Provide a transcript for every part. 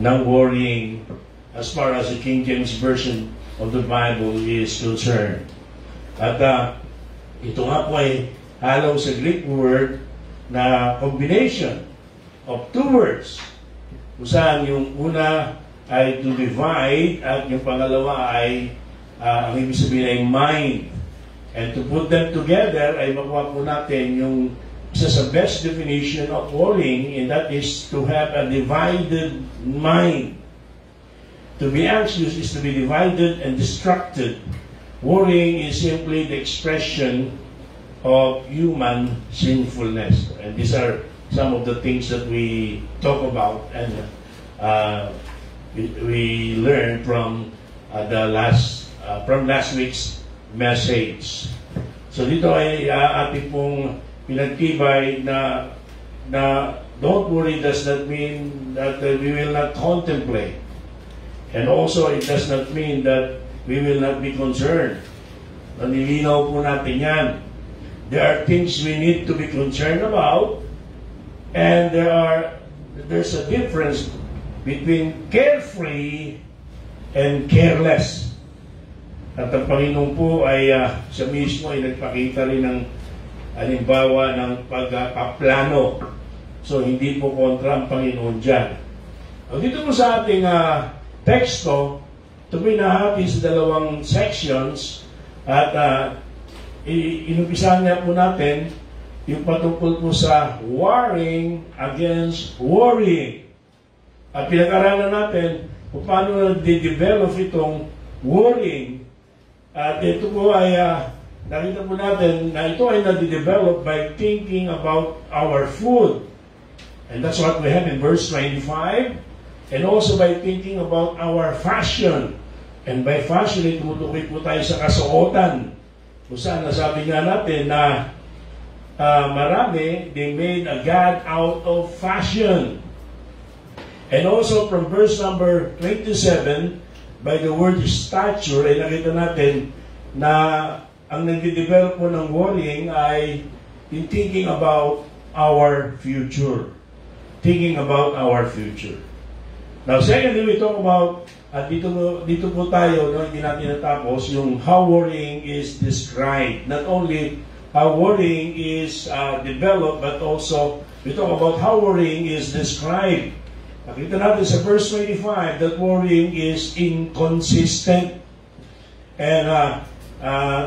ng worrying as far as the King James Version of the Bible is concerned. At ito nga po ay halaw sa Greek word na combination of two words. Kung saan yung una ay to divide at yung pangalawa ay ang ibig sabihin ay mind. And to put them together ay makuha po natin yung isa sa best definition of worrying, and that is to have a divided mind. To be anxious is to be divided and distracted. Worrying is simply the expression of human sinfulness. And these are some of the things that we talk about and we learned from last week's message. So dito ay ating pong pinagtibay na don't worry does not mean that we will not contemplate. And also it does not mean that we will not be concerned. Nilinaw po natin yan. There are things we need to be concerned about, and there's a difference between carefree and careless. At ang Panginoon po ay siya mismo ay nagpakita rin ng halimbawa ng pagpaplano. So hindi po kontra ang Panginoon dyan. Dito po sa ating teksto, ito po nahati sa dalawang sections at inumpisahan niya po natin yung patungkol po sa warring against worrying. At pinag-aralan natin kung paano na-develop itong worrying. At ito po ay nakita po natin na ito ay na-develop by thinking about our food. And that's what we have in verse 25. And also by thinking about our fashion. And by fashion, tumutukoy po tayo sa kasuotan. Kung saan nasabi nga natin na marami, they made a god out of fashion. And also from verse number 27, by the word stature, ay nakita natin na ang nag-develop po ng worrying ay in thinking about our future. Thinking about our future. Now, secondly, we talk about, at dito po tayo, no, hindi natin natapos, yung how worrying is described. Not only how worrying is developed, but also we talk about how worrying is described. Nakita natin sa verse 25 that worrying is inconsistent. And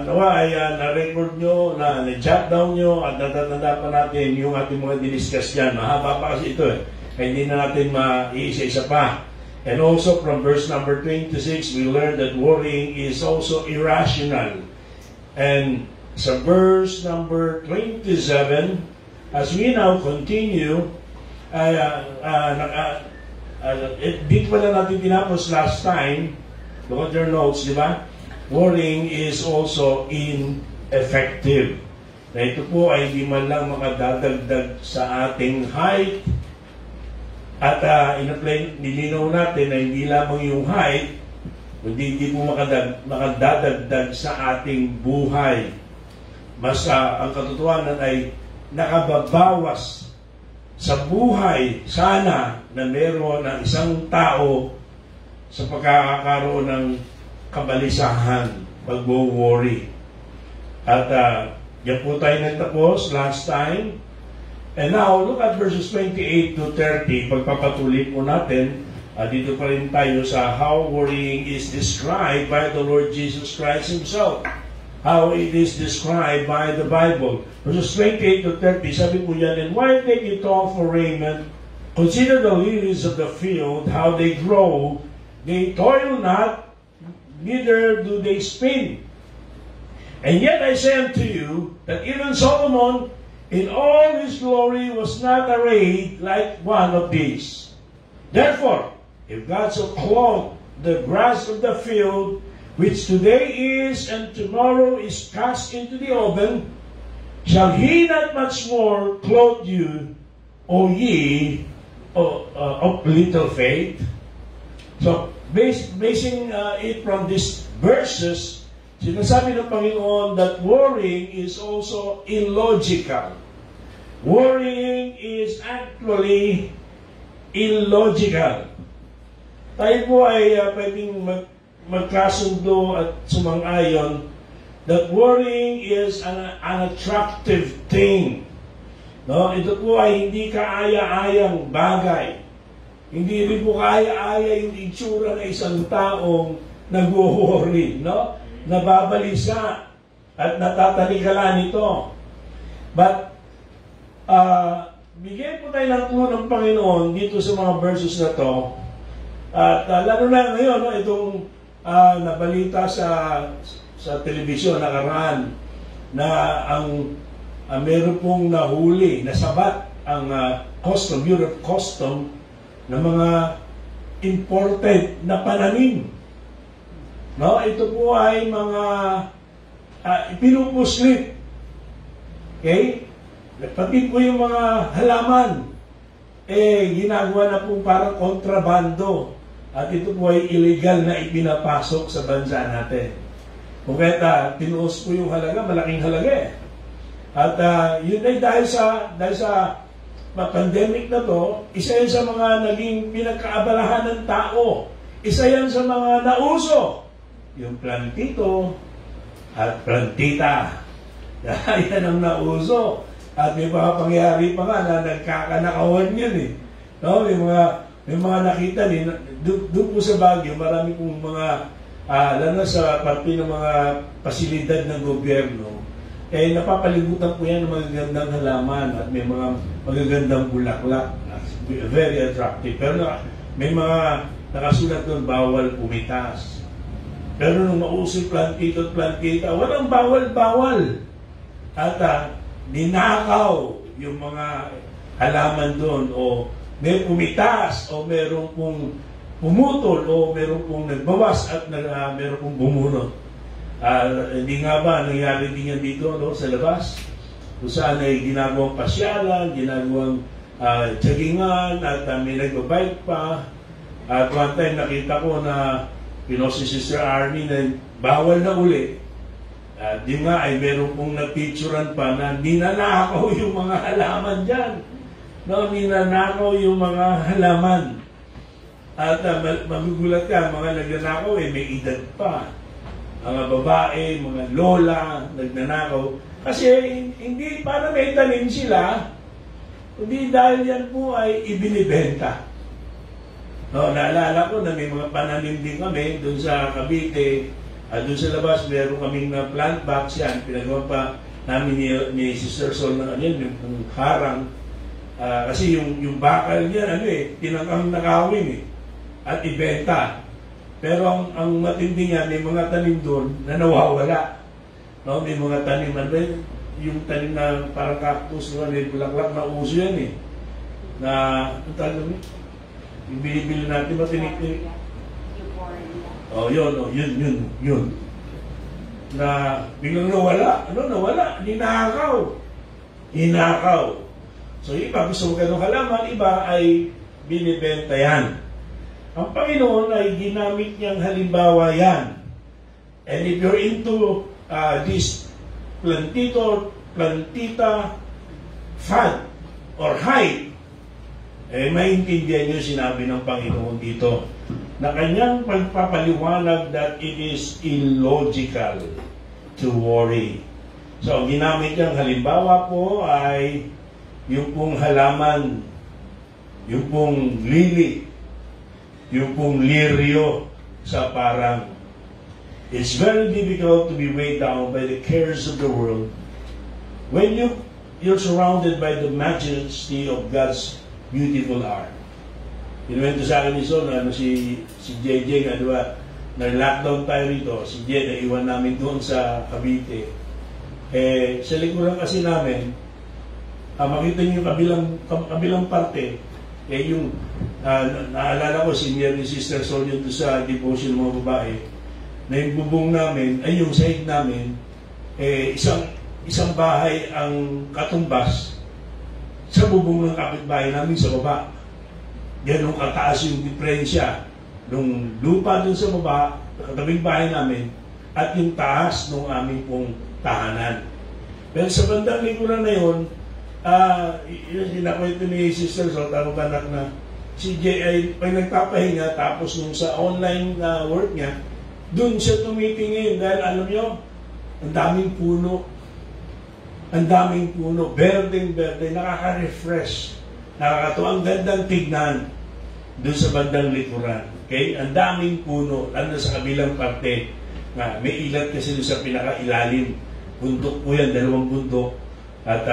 nawa ay na-record nyo, na-jot down nyo, at natatanda pa natin yung ating mga diniscuss dyan. Mahaba pa kasi ito eh. Kaya hindi na natin maiisa-isa pa. And also from verse number 26, we learned that worrying is also irrational. And sa verse number 27, as we now continue, dito pa na natin tinapos last time, look at your notes, di ba? Worrying is also ineffective. Na ito po ay di man lang makadadagdag sa ating height. At nilinaw natin na hindi lamang yung height, kundi hindi po makadadagdag sa ating buhay. Mas ang katotohanan ay nakababawas sa buhay sana na meron ng isang tao sa pagkakaroon ng kabalisahan, pag-worry. At yan po tayo nagtapos last time. And now, look at verses 28 to 30. Pagpapatuloy po natin, dito pa rin tayo sa how worrying is described by the Lord Jesus Christ Himself. How it is described by the Bible. Verses 28 to 30, sabi po yan, and why take you thought for raiment? Consider the lilies of the field, how they grow. They toil not, neither do they spin. And yet I say unto you, that even Solomon, in all his glory, was not arrayed like one of these. Therefore, if God so clothed the grass of the field, which today is and tomorrow is cast into the oven, shall He not much more clothe you, O ye of little faith? So, basing it from these verses, sinasabi ng Panginoon that worrying is also illogical. Worrying is actually illogical. tayo po ay pwedeng magkasundo at sumang-ayon that worrying is an unattractive thing. No? Ito po ay hindi kaaya-ayang bagay. Hindi rin po kaaya-aya yung itsura ng isang taong nag-worry, no? Nababalisa at natatalikalan nito. But, bigyan po tayo ng tulong ng Panginoon dito sa mga verses na to. At lalo na ngayon, no, itong nabalita sa telebisyon nakaraan na meron pong nahuli, nasabat ang Bureau of Custom ng mga imported na pananim. No, ito po ay mga pinupuslit. Okay? Pati po yung mga halaman, ginagawa na po parang kontrabando. At ito po ay illegal na ipinapasok sa bansa natin. Kung kaya tinuos po yung halaga, malaking halaga eh. At yun ay dahil sa pandemic na to, isa yan sa mga naging pinagkaabalahan ng tao. Isa yan sa mga nauso. Yung plantito at plantita. Yan ang nauso. At may mga pangyari pa nga na nagkakanakawan yan eh. No? May mga nakita din, doon po sa Baguio, marami pong mga, lalo sa parte ng mga pasilidad ng gobyerno, napapalibutan po yan ng magagandang halaman at may mga magagandang bulaklak. Very attractive. Pero may mga nakasulat doon, bawal pumitas. Pero nung mauso plantito at plantita, walang bawal-bawal. At ninakaw yung mga halaman doon o may pumitas o meron pong pumutol o meron pong nagbawas at meron pong bumunot. Hindi nga ba nangyari din yan dito sa labas? Kung saan ay ginagawang pasyalan, ginagawang tsagingan at may nagbabike pa. At one time nakita ko na si Sister Arnie na bawal na uli. Di nga ay meron pong napicturan pa na ninanakaw yung mga halaman dyan. No, ninanakaw yung mga halaman. At magugulat ka, mga nagnanakaw may edad pa. Mga babae, mga lola, nagnanakaw. Kasi hindi para may tanim sila, hindi dahil yan po ay ibinibenta. No, naalala ko na may mga pananim din kami doon sa Cavite. Doon sa labas, meron kaming plant box yan. Pinagawa pa namin ni Sister Sol na yung harang. Kasi yung bakal niya, tinangkang nakawin at ibenta. Pero ang matindi niya, may mga tanim doon na nawawala. No? May mga tanim, yung tanim na parang cactus, may bulaklak na uso yan na, yung binibili natin, matinik-tinik. Yun. Na biglang nawala. Nawala? Ninakaw. So, iba, gusto mo kayo halaman, iba ay binibenta yan. Ang Panginoon ay ginamit niyang halimbawa yan. And if you're into this plantito, plantita, fad, or hype, maintindihan niyo sinabi ng Panginoon dito na kanyang pagpapaliwanag that it is illogical to worry. So, ginamit niyang halimbawa po ay yung pong halaman, yung pong lili, yung pong liryo sa parang. It's very difficult to be weighed down by the cares of the world when you're surrounded by the majesty of God's beautiful art. Inuwento sa akin ni Son, si JJ nga, diba, na-lockdown tayo rito, si JJ, naiwan namin doon sa Cavite. Sa likuran kasi namin, makita niyo yung kabilang parte, yung, naalala ko, senior ni Sister Sol yun sa devotion ng mga babae, na yung bubong namin, ay yung sahig namin, isang bahay ang katumbas sa bubong ng kapitbahay namin sa baba. Ganun kataas yung diferensya nung lupa dun sa baba, katabing bahay namin, at yung taas ng aming pong tahanan. Pero sa bandang likuran na yun, yung sinakwento ni Sister Sol, tarong anak na, si Jay ay pag nagpapahinga, tapos nung sa online work niya, dun siya tumitingin dahil alam nyo, ang daming puno. Ang daming puno. Berdeng-berde. Nakaka-refresh. Nakakatuwa. Ang gandang tignan dun sa bandang likuran. Okay? Ang daming puno. Lalo sa kabilang parte. May ilat kasi dun sa pinaka-ilalim. Bundok po yan. 2 bundok. At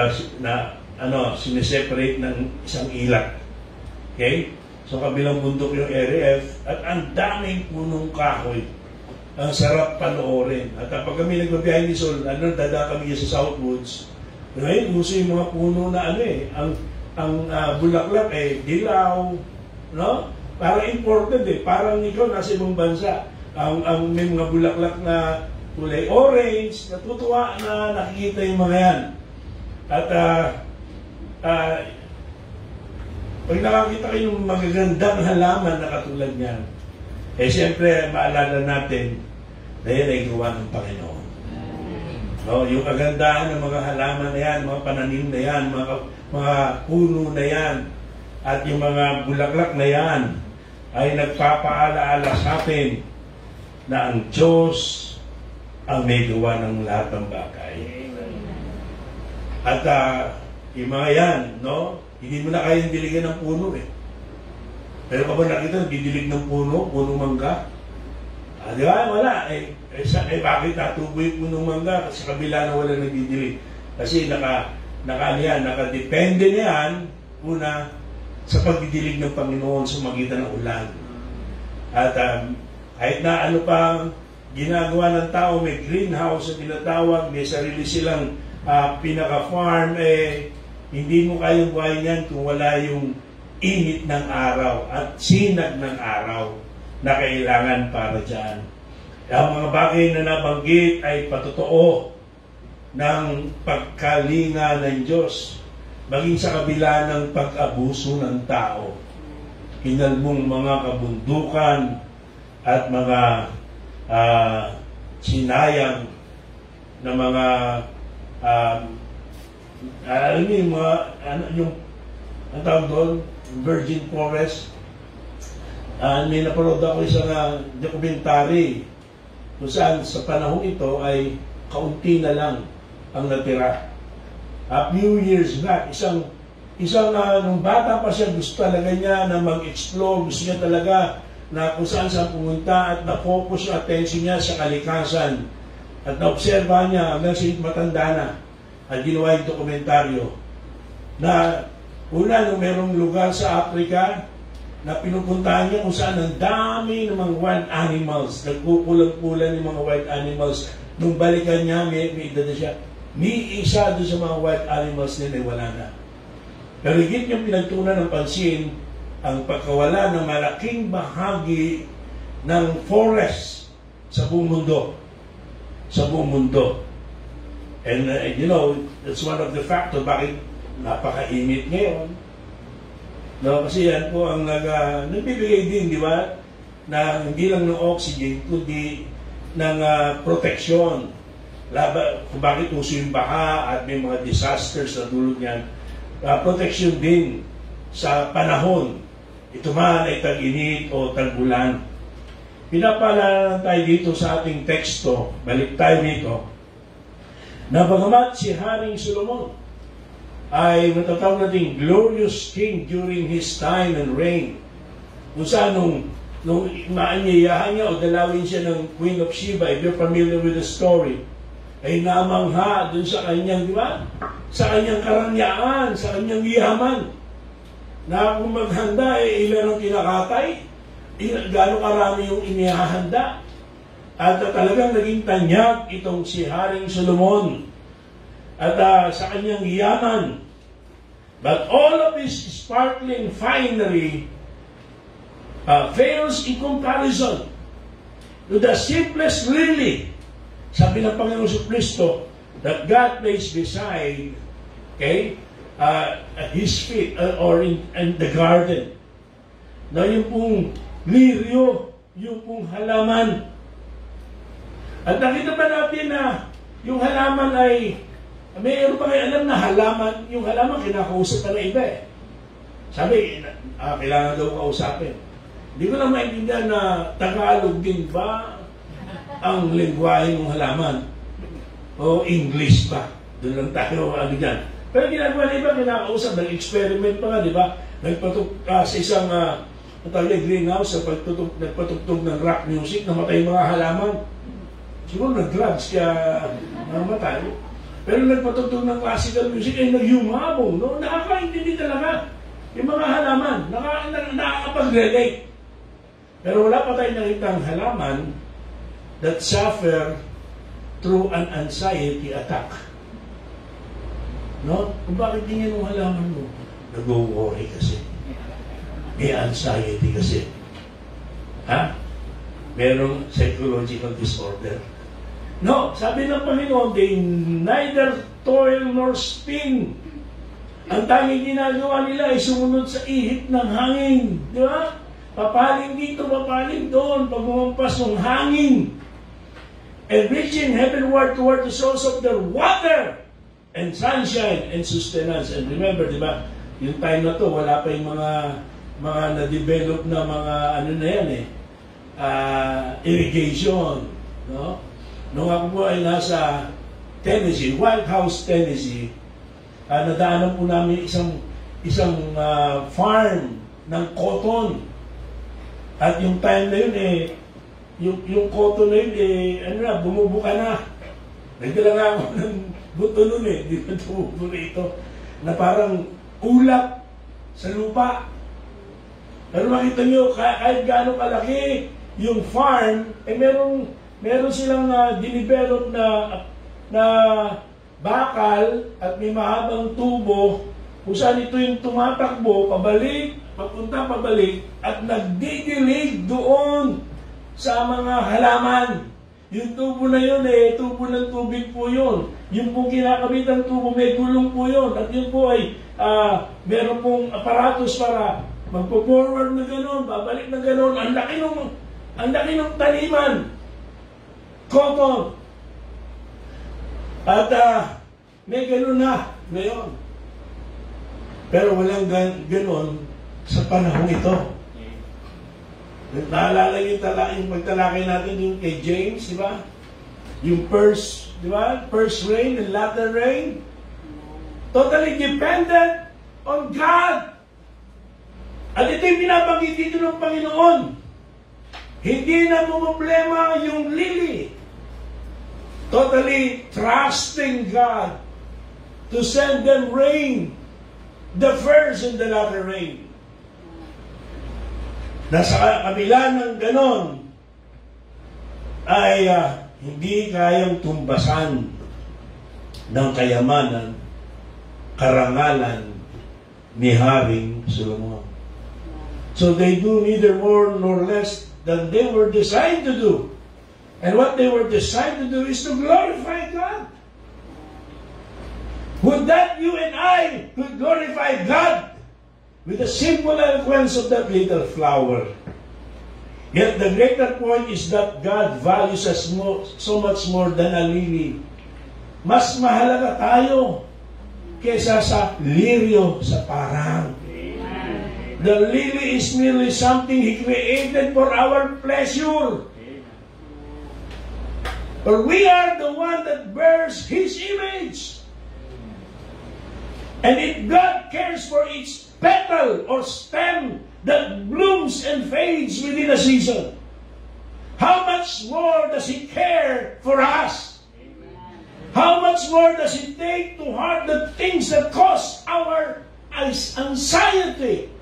sineseparate ng isang ilat. Okay? So kabilang bundok yung area F. At ang daming punong kahoy. Ang sarap panoorin. At pag kami nagbabiyahe ni Sol, dada kami sa Southwoods. Ngayon, gusto yung mga puno na ang bulaklak dilaw, no? Parang important parang ikaw nasa ibang bansa. Ang may mga bulaklak na kulay orange, natutuwa na nakikita yung mga yan. At pag nakakita kayo yung magagandang halaman na katulad niyan, siyempre, maalala natin na yan ay gawa ng Panginoon. No, yung kagandahan ng mga halaman na yan, mga pananim na yan, mga puno na yan, at yung mga bulaklak na yan, ay nagpapaalaala sa atin na ang Diyos ang may gawa ng lahat ng bagay. At yung mga yan, no, hindi mo na kayang diligan ng puno Pero kapag nakita, didilig ng puno mangga. Di ba? Wala. Bakit natubo yung punong mangga? Sa kabila na wala nagdidilig. Kasi nakadepende na yan, una, sa pagdidilig ng Panginoon sa magitan ng ulan. At kahit na ano pa ginagawa ng tao, may greenhouse na tinatawag, may sarili silang pinaka-farm, hindi mo kayang buhayin yan kung wala yung init ng araw at sinag ng araw na kailangan para dyan. Ang mga bagay na nabanggit ay patotoo ng pagkalinga ng Diyos, maging sa kabila ng pag-abuso ng tao. Kinalmong mga kabundukan at mga sinayang na mga ang tawag doon, virgin forest. May napanood ako isang dokumentary kung saan sa panahon ito ay kaunti na lang ang natira. A few years back, nung bata pa siya, gusto talaga niya na mag-explore, gusto niya talaga na kung saan pumunta at na-focus yung attention niya sa kalikasan. At na-observa niya hanggang siya matanda na at ginawa yung dokumentaryo na una, nung merong lugar sa Africa na pinupuntahan niya kung saan ang dami ng mga wild animals, nagkukulang-kulang yung mga wild animals. Nung balikan niya, may edad na siya, ni isa doon sa mga wild animals nila, wala na. Pero higit niyang pinagtunan ng pansin ang pagkawala ng malaking bahagi ng forest sa buong mundo. Sa buong mundo. And that's one of the factors bakit napakainit ngayon. No, kasi yan po ang nagbibigay din, di ba, na hindi lang ng oxygen, kundi ng protection. Kung bakit uso yung baha at may mga disasters na dulot niyan. Protection din sa panahon. Ito man ay tag-init o tag-ulan. Pinapaalala tayo dito sa ating teksto, balik tayo dito, na bagamat si Haring Solomon ay matatawag natin glorious king during his time and reign. Kung saan nung maanyayahan niya o dalawin siya ng Queen of Sheba, if you're familiar with the story, ay namangha dun sa kanyang, di ba? Sa kanyang karanyaan, sa kanyang yaman. Na kung maghanda, ilan ang kinakatay, gano'ng karami yung inihahanda. At talagang naging tanyag itong si Haring Solomon. At sa kanyang yaman. But all of his sparkling finery fails in comparison to the simplest lily, sabi ng Panginoon sa Kristo, that God placed beside, at his feet or in the garden. Na yung pong liryo, yung pong halaman. At nakita ba natin na yung halaman ay mayroon pa kayo alam na halaman, yung halaman kinakausap pa na iba Sabi, kailangan daw kausapin. Hindi ko lang maintindihan na Tagalog din ba ang lengguwahe ng halaman? O English ba? Doon lang tayo, dyan. Pero ginagawa na iba, kinakausap, nag-experiment pa nga, di ba? Nagpatok sa isang greenhouse, nagpatugtog ng rock music, namatay mga halaman. Siguro nag-drugs, kaya namatay. Pero nagpatugtog ng classical music, ay nagyumabong, no? Nakakaintindi talaga. Yung mga halaman, nakakapag-relate. Pero wala pa tayong nakitang halaman that suffer through an anxiety attack. No? Kung bakit ganyan yung halaman mo? Nag-worry kasi. May anxiety kasi. Ha? Merong psychological disorder. No, sabi ng Panginoon, they neither toil nor spin. Ang tanging ginagawa nila ay sumunod sa ihip ng hangin. Di ba? Papaling dito, papaling doon, pag bumampas ng hangin. And reaching heavenward toward the source of their water and sunshine and sustenance. And remember, di ba, yung time na to, wala pa yung mga na-develop na mga irrigation. No? Nung ako po ay nasa Tennessee, White House, Tennessee, nadaanan po namin isang farm ng cotton. At yung time na yun, yung cotton na yun, bumubuka na. Nagdala nga ako ng buto nun di ba bumubuka ito, na parang ulap sa lupa. Pero makita nyo, kahit gaano kalaki yung farm, meron silang dinivelop na bakal at may mahabang tubo kung saan ito yung tumatakbo, papunta pabalik, at nagdidilig doon sa mga halaman. Yung tubo na yun tubo ng tubig po yun. Yung pong kinakabit ng tubo, may gulong po yun. At yun po ay meron pong aparatos para magpo-forward na gano'n, babalik na gano'n. Ang laki ng taniman. Cotton. At may gano'n na ngayon. Pero walang gano'n sa panahon ito. Naalala yung pagtalakay natin yung kay James, di ba? Yung first rain and latter rain. Totally dependent on God. At ito yung binabanggit dito ng Panginoon. Hindi na problema yung lily. Totally trusting God to send them rain, the first and the latter rain. Nasa kabila ng ganon ay hindi kayang tumbasan ng kayamanan, karangalan ni Haring Solomon. So they do neither more nor less than they were designed to do. And what they were designed to do is to glorify God. Would that you and I could glorify God with the simple eloquence of that little flower? Yet the greater point is that God values us so much more than a lily. Mas mahalaga tayo kesa sa liryo sa parang. The lily is merely something He created for our pleasure. But we are the one that bears His image. And if God cares for each petal or stem that blooms and fades within a season, how much more does He care for us? How much more does He take to heart the things that cause our anxiety?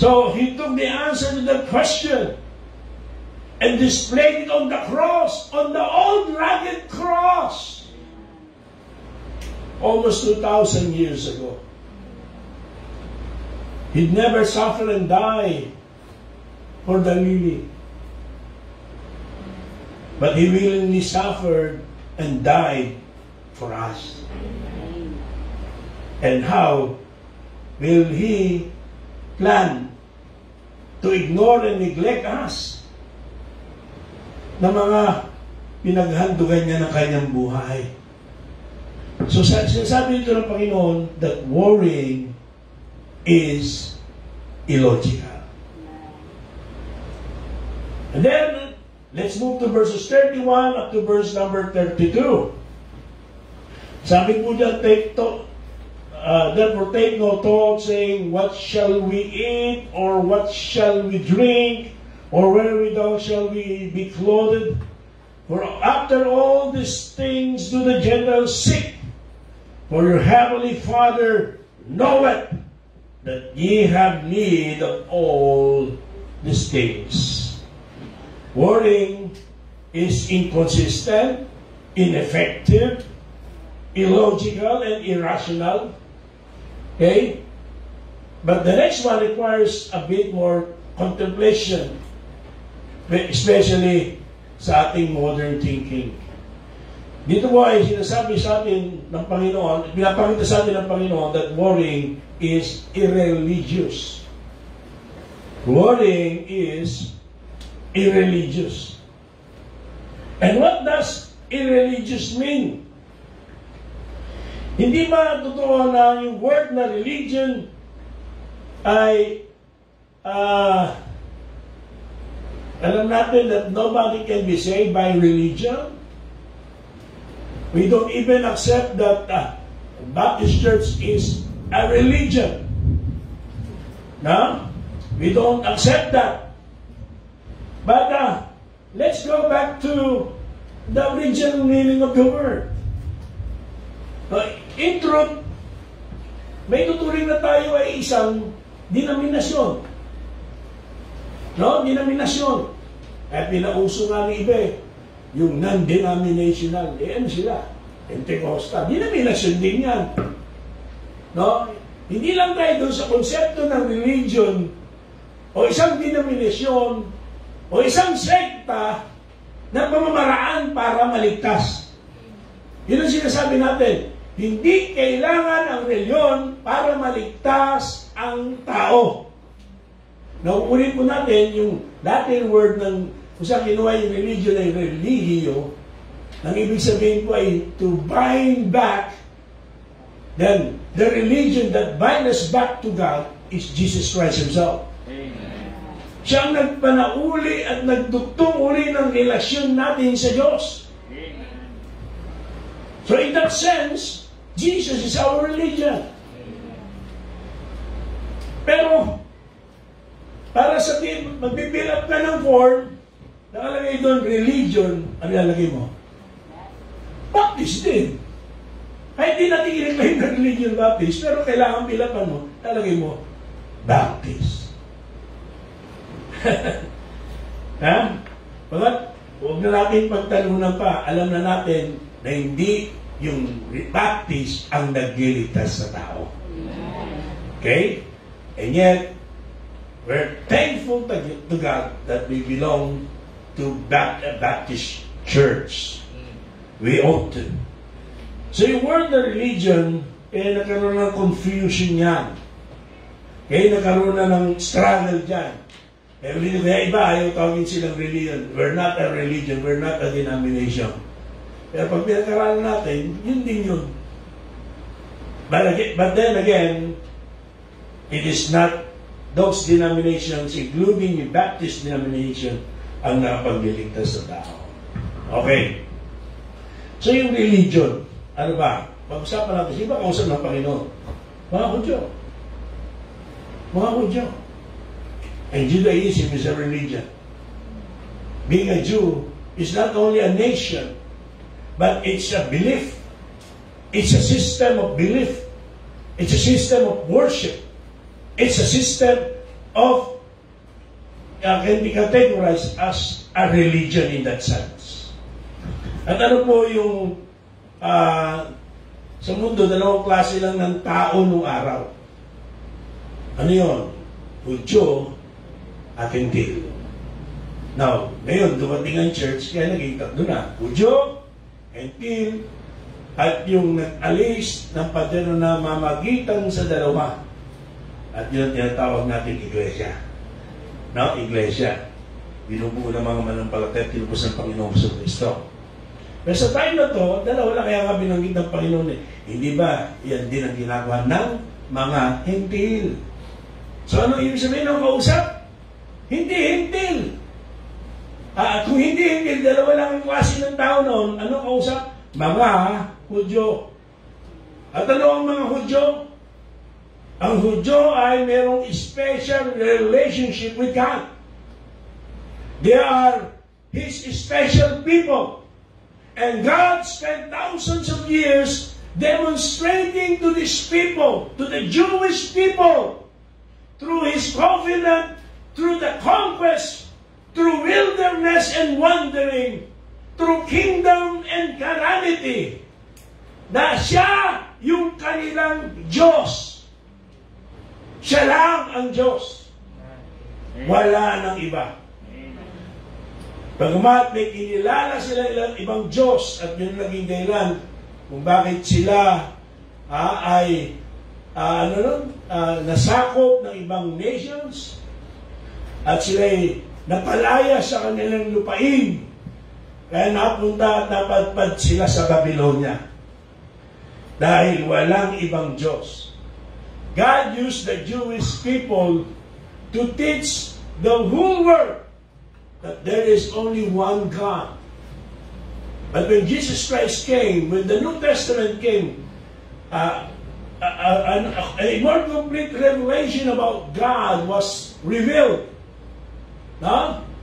So He took the answer to the question and displayed it on the cross, on the old rugged cross, almost 2,000 years ago. He'd never suffer and die for the lily. But He willingly suffered and died for us. And how will He plan to ignore and neglect us na mga pinaghandugan niya ng kanyang buhay? So sinasabi dito ng Panginoon that worrying is illogical. And then, let's move to verses 31 up to verse number 32. Sabi po dyan, therefore take no thought, saying, what shall we eat, or what shall we drink, or wherewithal shall we be clothed? For after all these things do the Gentiles seek. For your heavenly Father knoweth that ye have need of all these things. Worrying is inconsistent, ineffective, illogical, and irrational. Okay? But the next one requires a bit more contemplation, especially sa ating modern thinking. Dito po ay sinasabi sa atin ng Panginoon, pinapakita sa atin ng Panginoon that worrying is irreligious. Worrying is irreligious. And what does irreligious mean? Hindi ba totoo na yung word na religion ay alam natin that nobody can be saved by religion? We don't even accept that Baptist Church is a religion. No? We don't accept that. But let's go back to the original meaning of the word. In truth, may tuturing na tayo ay isang denominasyon. No? Denominasyon. At pinauso nga ni iba yung non-denominational. Ano sila? Pentecostal. Denominasyon din yan. No? Hindi lang tayo doon sa konsepto ng religion o isang denominasyon o isang sekta na pamamaraan para maligtas. Yun ang sinasabi natin. Hindi kailangan ang reliyon para maligtas ang tao. Nauulit po natin yung dating word ng kung saan kinuha yung religion ay religio, ang ibig sabihin po ay to bind back. Then, the religion that binds us back to God is Jesus Christ Himself. Amen. Siya ang nagpanauli at nagdugtong uli ng relasyon natin sa Diyos. Amen. So in that sense, Jesus is our religion. Amen. Pero, para sa mag-build up ka ng form, nakalagay doon, religion, ano nalagay mo? Baptist din. Kahit di natin i-reclaim na religion Baptist, pero kailangan pilapan mo, nalagay mo, Baptist. Ha? Pagkat, huwag na natin pagtalunan pa, alam na natin na hindi yung Baptist ang nagliligtas sa tao. Okay? And yet, we're thankful to God that we belong to Baptist Church. We ought to. So yung word na religion, nagkaroon ng confusion yan. Nagkaroon na ng struggle dyan. Kaya iba, ayaw tawagin silang religion. We're not a religion, we're not a denomination. Pero pag pinagkaralan natin, yun din yun. But then again, it is not those denominations, including the Baptist denomination, ang napagliligtas sa tao. Okay. So yung religion, ano ba? Pag-usapan natin, sino ba kausap ng Panginoon? Mga Hudyo. Mga Hudyo. And Judaism is a religion. Being a Jew is not only a nation, but it's a belief. It's a system of belief. It's a system of worship. It's a system of can be categorized as a religion in that sense. At ano po yung sa mundo, dalawang klase lang ng tao nung araw. Ano yun? Hudyo at Gentil. Now, ngayon, dumating ang church, kaya naging tatlo na. Hudyo, Gentil, at yung nag-alis ng padero na mamagitan sa dalawa. At yun ang tinatawag natin iglesia. Now, iglesia. Binubuo ng mga manampalataya, tinubos ng Panginoong Kristo. Pero sa time na to, dalawa lang, kaya nga binanggit ng Panginoon hindi ba, yan din ang ginagawa ng mga hintil. So ano ibig sabihin ng kausap? Hindi hintil. Kung hindi hintil, dalawa lang ang klase ng tao noon, ano kausap? Mga Hudyo. At ano ang mga Hudyo? Ang Hudyo ay merong special relationship with God. They are His special people. And God spent thousands of years demonstrating to these people, to the Jewish people, through His covenant, through the conquest, through wilderness and wandering, through kingdom and calamity, na siya yung kanilang Diyos. Siya lang ang Diyos. Wala nang iba. Bagamat may kinilala sila ilang ibang Diyos at yun naging dahilan kung bakit sila ay nasakop ng ibang nations at sila'y napalaya sa kanilang lupain. Kaya napunta at napadpad sila sa Babylonia. Dahil walang ibang Diyos. God used the Jewish people to teach the whole world that there is only one God. But when Jesus Christ came, when the New Testament came, a more complete revelation about God was revealed,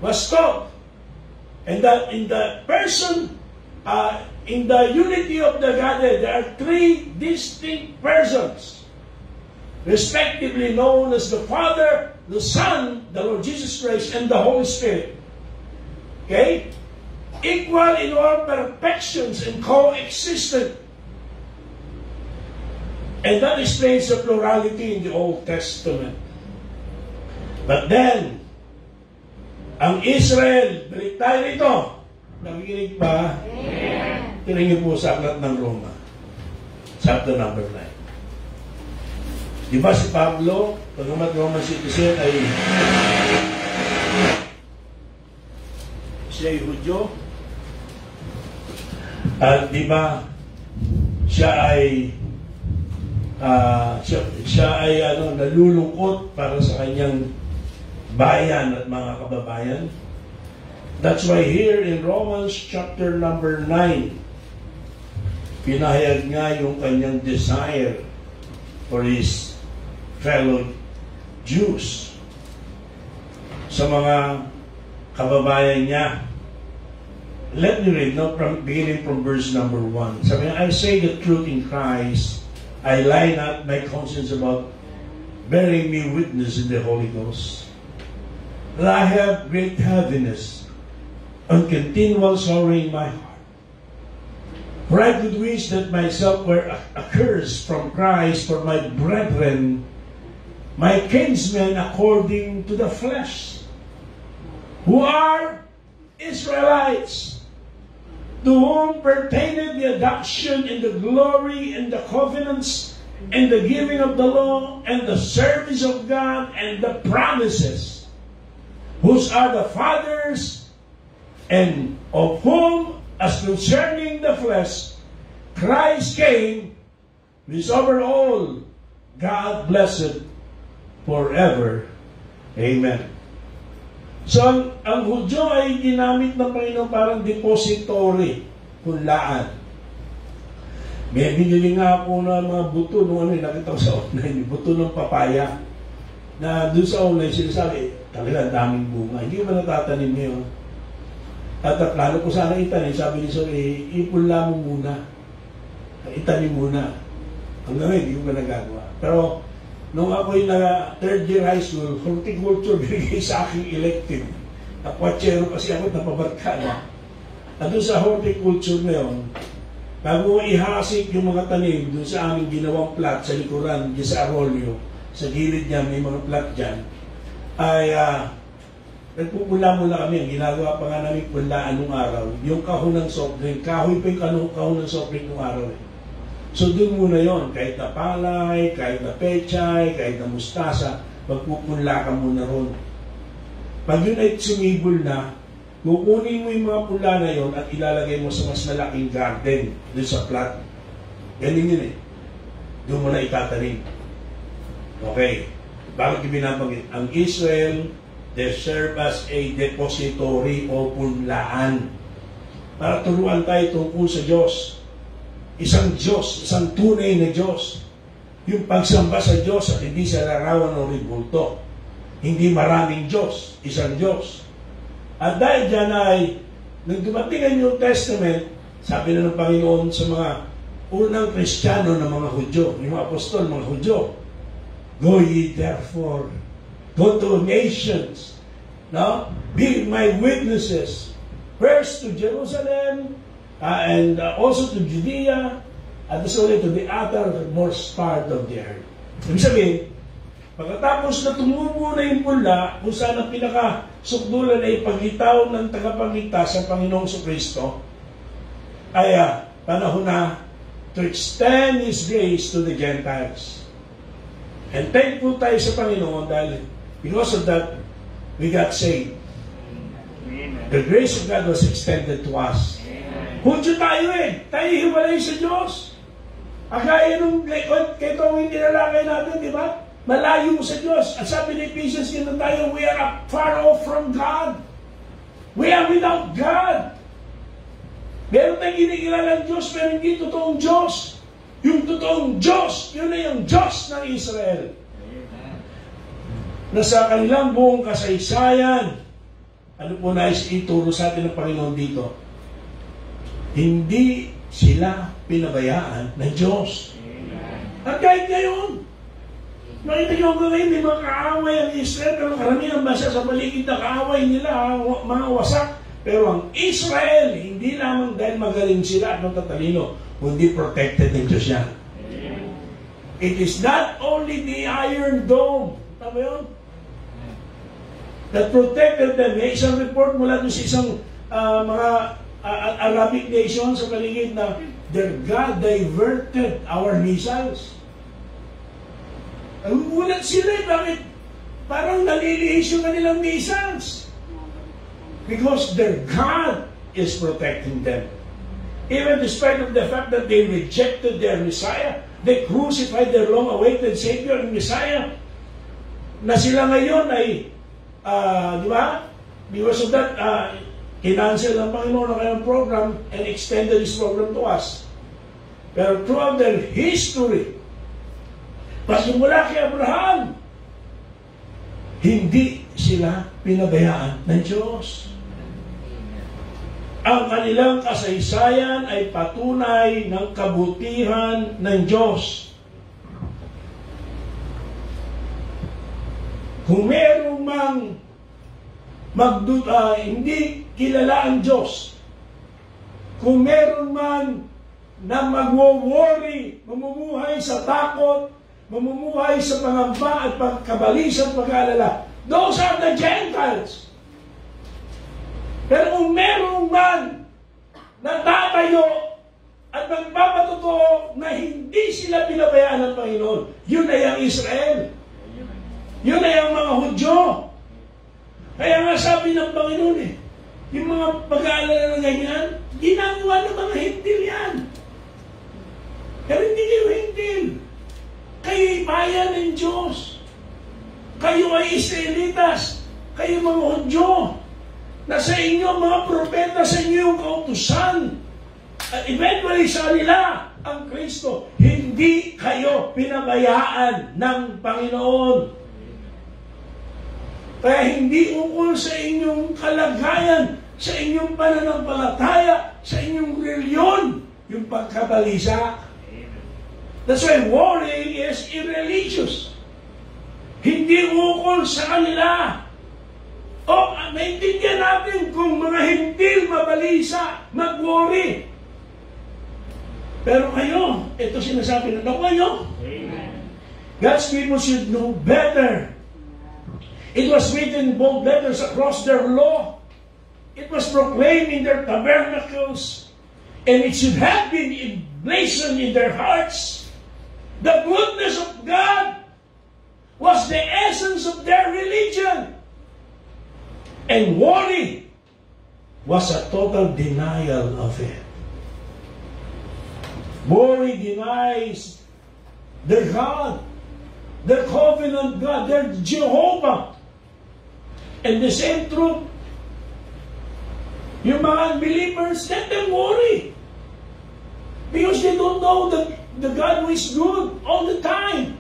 was taught. And that in the person, in the unity of the Godhead, there are three distinct persons, respectively known as the Father, the Son, the Lord Jesus Christ, and the Holy Spirit. Okay? Equal in all perfections and coexistent. And that explains the plurality in the Old Testament. But then, ang Israel, balik tayo rito. Nakikinig pa? Amen. Tingnan po sa aklat ng Roma. Chapter number 9. Di ba si Pablo, pagkamat Roman citizen ay siya ay Hudyo? At di ba siya ay nalulungkot para sa kanyang bayan at mga kababayan? That's why here in Romans chapter number 9, pinahayag nga yung kanyang desire for his fellow Jews sa mga kababayan niya. Let me read, beginning from verse number 1. Sabi niya, I say the truth in Christ, I lie not my conscience about bearing me witness in the Holy Ghost, that I have great heaviness and continual sorrow in my heart. For I could wish that myself were accursed from Christ for my brethren, my kinsmen according to the flesh, who are Israelites, to whom pertained the adoption and the glory and the covenants and the giving of the law and the service of God and the promises, whose are the fathers, and of whom, as concerning the flesh, Christ came, who is over all, God blessed forever. Amen. So, ang Hudyo ay ginamit ng Panginoon parang depository, punlaan. May binili nga po na mga buto nung nakita ko sa online, buto ng papaya, na doon sa online sinasabi, talagang daming bunga. Hindi ba natatanim ngayon? At plano ko sana itanim, sabi ni Sir, ipunla mo muna. Itanim muna. Hanggang ngayon, hindi ko ba nagagawa. Pero, nung ako'y na third year high school, horticulture binigay sa aking elective. Nakwatsero kasi ako, napabarka na. At doon sa horticulture na yun, bago ihasik yung mga tanim doon sa aming ginawang plat sa likuran, dyan sa Arroyo, sa gilid niya may mga plat dyan, ay nagpupula-mula kami. Ang ginagawa pa nga namin pulaan nung araw, yung kahon ng soft drink. Kahoy pa yung kahon ng soft drink nung araw eh. So doon muna yon, kahit na palay, kahit na pechay, kahit na mustasa, magpupunla ka muna ron. Pag yun ay sumibol na, kukunin mo yung mga pula na yon at ilalagay mo sa mas malaking garden doon sa plot. Galing yun eh. Doon mo na itatanim. Okay. Bakit ibinabanggit? Ang Israel, they serve as a depository o punlaan. Para turuan tayo tungkol sa Diyos. Isang Diyos, isang tunay na Diyos. Yung pagsamba sa Diyos at hindi sa larawan o ribulto. Hindi maraming Diyos, isang Diyos. At dahil dyan ay, nang dumating ang New Testament, sabi na ng Panginoon sa mga unang Kristiyano ng mga Hudyo, yung mga apostol, mga Hudyo, go ye therefore, go to nations, no? Be my witnesses, first to Jerusalem, and also to Judea, at also to the uttermost part of the earth. Ibig sabihin, pagkatapos na tumubo na yung pula, kung saan ang pinakasukdulan ay paglitaw ng tagapagligtas sa Panginoong Kristo, ay panahon na to extend His grace to the Gentiles. And thankful tayo sa Panginoon dahil because of that, we got saved. Amen. The grace of God was extended to us. Hudyo tayo eh. Tayo hiwalay sa Diyos. Agaya nung kay Tongin nilalakay natin, di ba? Malayo sa Diyos. At sabi ni Ephesians, yun na tayo, we are far off from God. We are without God. Meron tayong inigilalang Diyos, pero hindi totoong Diyos. Yung totoong Diyos, yun na yung Diyos ng Israel. Na sa kanilang buong kasaysayan, ano po nais ituro sa atin ng Panginoon dito? Hindi sila pinabayaan ng Diyos. At kahit ngayon, nakita nyo ko ngayon, may mga kaaway ang Israel, pero karamihan basa sa paligid na kaaway nila, mga wasak. Pero ang Israel, hindi lamang dahil magaling sila at matatalino, kundi protected ng Diyos yan. It is not only the Iron Dome, tama yun? That protected them. May isang report mula doon sa isang mga Arabic nation sa paligid na their God diverted our missiles. Ulat sila eh, bakit? Parang nalilihis yung kanilang missiles. Because their God is protecting them. Even despite of the fact that they rejected their Messiah, they crucified their long-awaited Savior and Messiah, na sila ngayon ay, di ba? Because of that, kinancel ng Panginoon ang kanyang program and extended His program to us. Pero throughout their history, pasimula kay Abraham, hindi sila pinabayaan ng Diyos. Ang kanilang kasaysayan ay patunay ng kabutihan ng Diyos. Kung merong hindi kilala ang Diyos, kung meron man na magwo-worry, mamumuhay sa takot, mamumuhay sa pangamba at pagkabalisa at pag-aalala, those are the Gentiles. Pero kung meron man na tatayo at magpapatotoo na hindi sila pinabayaan ng Panginoon, yun ay ang Israel. Yun ay ang mga Hudyo. Kaya nga sabi ng Panginoon yung mga pag-aalala na ganyan, ginagawa ng mga Hintil yan. Pero hindi kayo Hintil. Kayo'y bayan ng Diyos. Kayo ay Israelitas. Kayo mga Hudyo. Na sa inyo, mga propeta, sa inyo yung kautusan. At eventually sa kanila, ang Kristo, hindi kayo pinabayaan ng Panginoon. Kaya hindi ukol sa inyong kalagayan, sa inyong pananampalataya, sa inyong reliyon, yung pagkabalisa. That's why worrying is irreligious. Hindi ukol sa kanila. O, maintindihan natin kung mga Hintil mabalisa, mag-worry. Pero kayo, ito sinasabi na kayo. God's people should know better. It was written in bold letters across their law. It was proclaimed in their tabernacles. And it should have been emblazoned in their hearts. The goodness of God was the essence of their religion. And worry was a total denial of it. Worry denies their God, their covenant God, their Jehovah. And the same truth, yung mga unbelievers, let them worry. Because they don't know the God who is good all the time.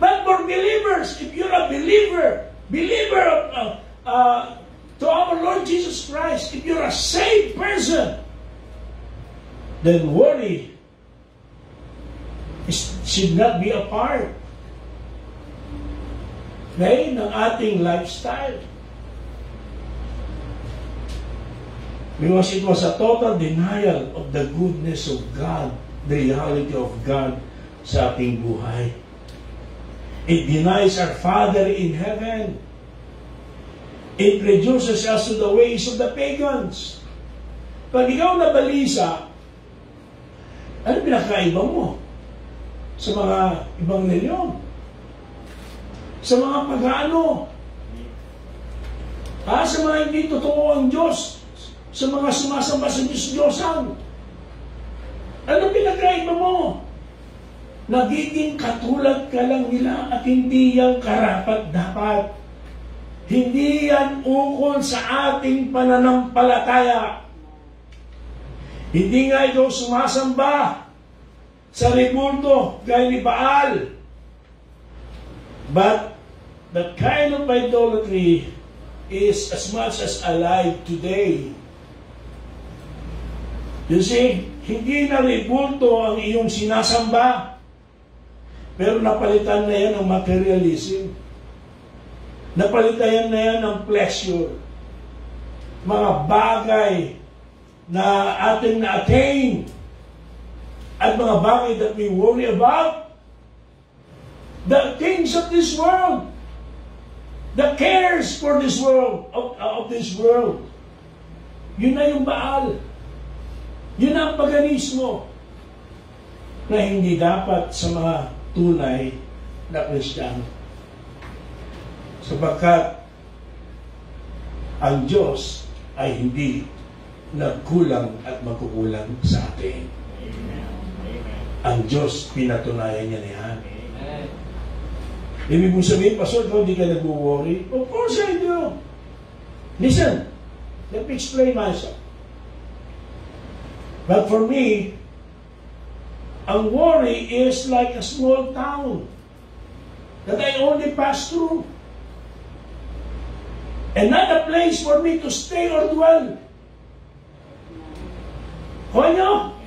But for believers, if you're a believer to our Lord Jesus Christ, if you're a saved person, then worry should not be a part ng ating lifestyle. Because it was a total denial of the goodness of God, the reality of God sa ating buhay. It denies our Father in heaven. It reduces us to the ways of the pagans. Pag ikaw nabalisa, ano pinakaiba mo sa mga ibang reliyon? Sa mga pagano? Sa mga hindi totoo ang Diyos? Sa mga sumasamba sa Diyos-Diyosan? Ano pinakaiba mo? Nagiging katulad ka lang nila at hindi yan karapat-dapat. Hindi yan ukol sa ating pananampalataya. Hindi nga ito sumasamba sa rebulto gaya ni Baal. But that kind of idolatry is as much as alive today. You see, hindi na rebulto ang iyong sinasamba. Pero napalitan na yan ng materialism. Napalitan na yan ng pleasure. Mga bagay na ating na-attain. At mga bagay that we worry about. The things of this world. The cares for this world, of this world. Yun na yung Baal. Yun ang paganismo na hindi dapat sa mga tunay na Kristiyano. Sapagkat ang Diyos ay hindi nagkulang at magkukulang sa atin. Ang Diyos, pinatunayan niya niyan. Ibig mong sabihin, Pastor, ikaw hindi ka nag-worry? Of course I do. Listen, let me explain myself. But for me, ang worry is like a small town that I only pass through. And not a place for me to stay or dwell. Kuha nyo?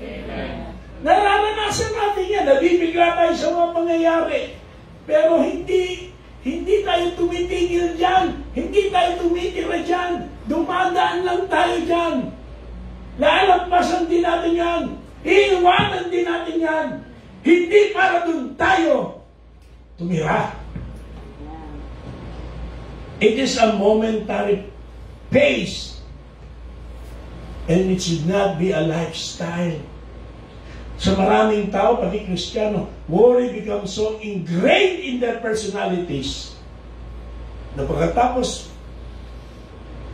Nararanasan natin yan. Nabibigla tayo sa mga pangyayari. Pero hindi tayo tumitigil dyan. Hindi tayo tumitira dyan. Dumadaan lang tayo dyan. Lalampasan din natin yan. Iiwanan din natin yan. Hindi para dun tayo tumira. It is a momentary pace. And it should not be a lifestyle. Sa maraming tao, pati Kristiyano, worry becomes so ingrained in their personalities na pagkatapos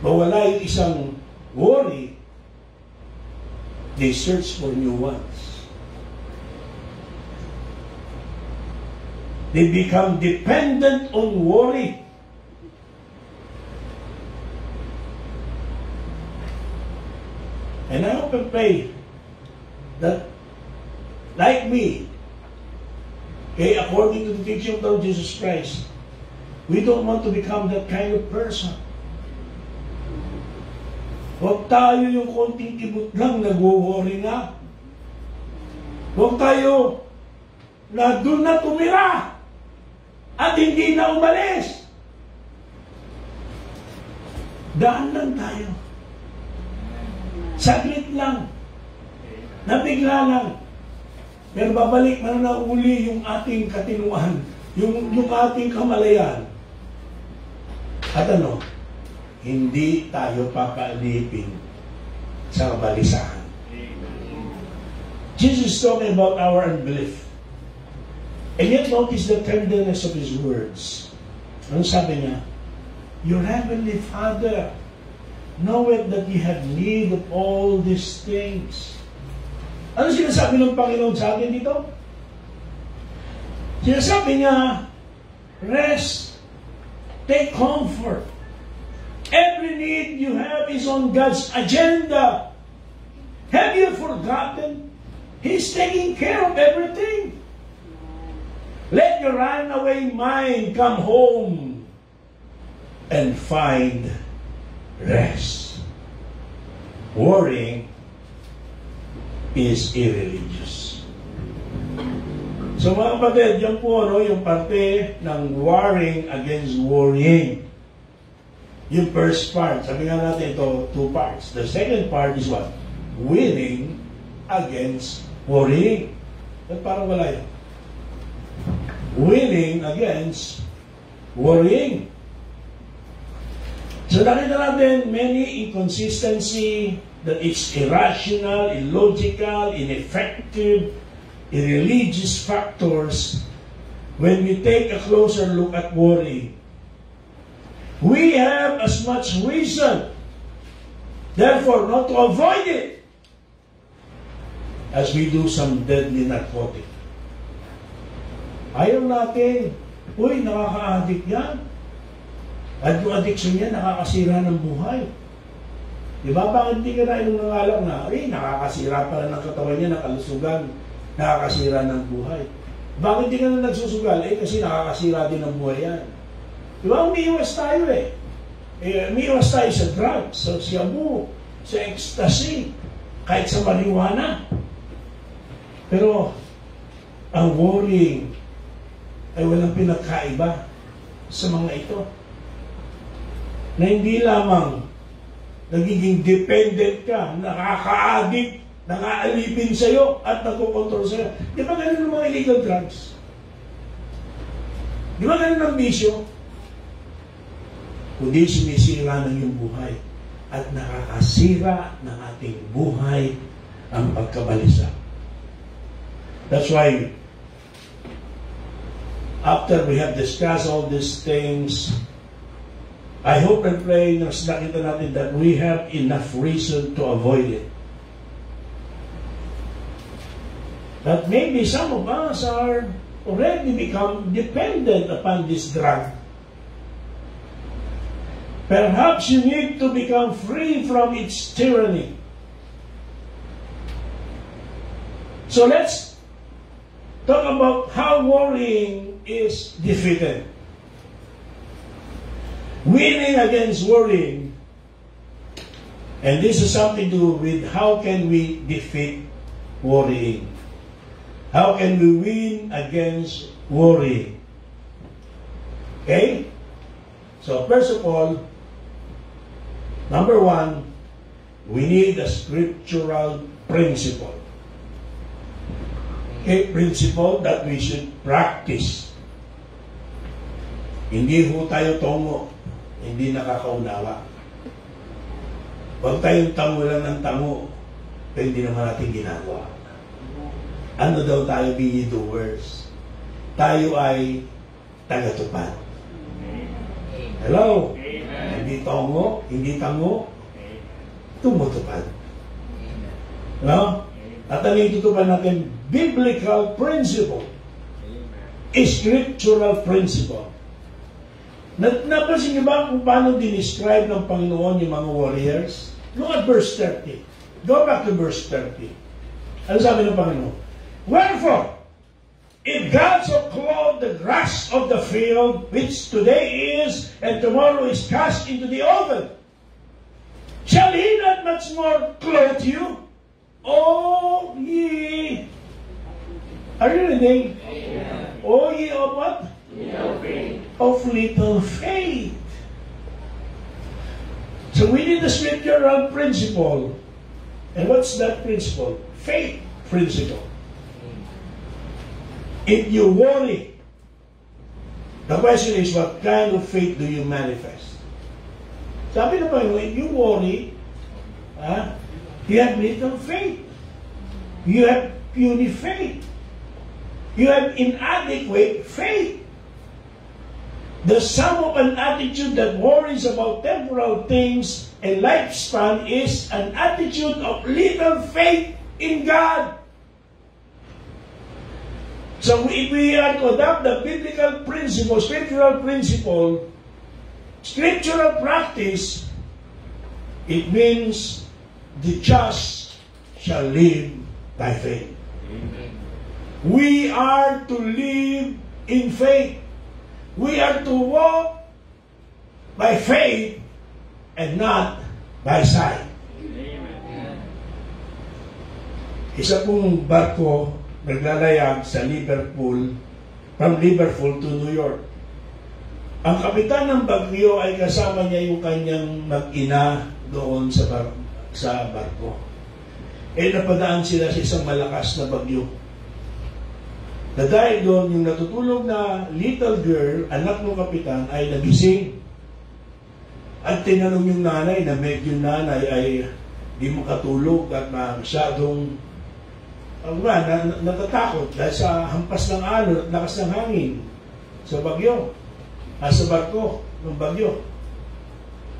mawala yung isang worry, they search for new ones. They become dependent on worry. And I hope and pray that, like me, according to the teaching of the Lord Jesus Christ, we don't want to become that kind of person. Huwag tayo yung konting kibot lang, nag-worry na. Huwag tayo na doon na tumira at hindi na umalis. Daan lang tayo. Saglit lang. Nabigla lang. Pero babalik na uli yung ating katinuan, yung ating kamalayan. At hindi tayo papaalipin sa kabalisahan. Jesus is talking about our unbelief. And yet notice the tenderness of His words. Ano sabi niya? Your Heavenly Father knoweth that ye have need of all these things. Ano sinasabi ng Panginoon sa atin dito? Sinasabi niya, rest, take comfort. Every need you have is on God's agenda. Have you forgotten? He's taking care of everything. Let your runaway mind come home and find rest. Worrying is irreligious. So mga kapatid, yan po yung parte ng warring against worrying. Yung first part, sabi nga natin ito, 2 parts. The second part is what? Winning against worrying. At parang wala yun. Winning against worrying. So nakita natin many inconsistency, that it's irrational, illogical, ineffective, irreligious factors when we take a closer look at worry. We have as much reason, therefore, not to avoid it as we do some deadly narcotic. Ayaw natin, uy, nakaka-addict yan. At yung addiction niya, nakakasira ng buhay. Diba? Bakit hindi ka na inom ng alak na, nakakasira pala ng katawan niya, ng kalusugan, nakakasira ng buhay. Bakit hindi ka na nagsusugal? Kasi nakakasira din ng buhay yan. Diba? Umiiwas tayo umiiwas tayo sa drugs, sa shabu, sa ecstasy, kahit sa marijuana. Pero, ang worrying ay walang pinagkaiba sa mga ito. Na hindi lamang nagiging dependent ka, nakaka-addict, nakaalipin sa'yo, at nagkokontrol sa'yo. Di ba ganun ang mga illegal drugs? Di ba ganun ang bisyo? Kundi sinisira ng iyong buhay at nakakasira ng ating buhay ang pagkabalisa. That's why, after we have discussed all these things, I hope and pray na nakita natin that we have enough reason to avoid it. That maybe some of us are already become dependent upon this drug. Perhaps you need to become free from its tyranny. So let's talk about how worrying is defeated. Winning against worrying. And this is something to do with how can we defeat worrying. How can we win against worrying? Okay? So first of all, number 1, we need a scriptural principle. A principle that we should practice. Hindi ho tayo tongo, hindi nakakaunawa. Huwag tayong tango lang ng tango, pero hindi naman natin ginagawa. Ano daw tayo, be doers? Tayo ay tagatupad. Hello? Amen. Hindi tongo, hindi tango, tumutupad. No? At ang itutupad natin, biblical principle. Scriptural principle. Napansin niyo ba kung paano dinescribe ng Panginoon yung mga warriors? Look at verse 30. Go back to verse 30. Ano sabi ng Panginoon? Wherefore, if God so clothe the grass of the field, which today is, and tomorrow is cast into the oven, shall He not much more clothe you? O ye, are you reading? O ye of what? Of little faith. So we need a scriptural principle. And what's that principle? Faith principle. If you worry, the question is, what kind of faith do you manifest? Sabi na Panginoon, if you worry, you have little faith. You have puny faith. You have inadequate faith. The sum of an attitude that worries about temporal things and lifespan is an attitude of little faith in God. So if we are to adopt the biblical principle, scriptural practice, it means the just shall live by faith. Amen. We are to live in faith. We are to walk by faith and not by sight. Amen. Isa pong barko naglalayag sa Liverpool, from Liverpool to New York. Ang kapitan ng bagyo ay kasama niya yung kanyang mag-ina doon sa barko. Napadaan sila sa isang malakas na bagyo. Na dahil doon, yung natutulog na little girl, anak ng kapitan, ay nagising. At tinanong yung nanay na medyo nanay ay di makatulog at masyadong natatakot dahil sa hampas ng alon at lakas ng hangin sa bagyo, sa barko ng bagyo.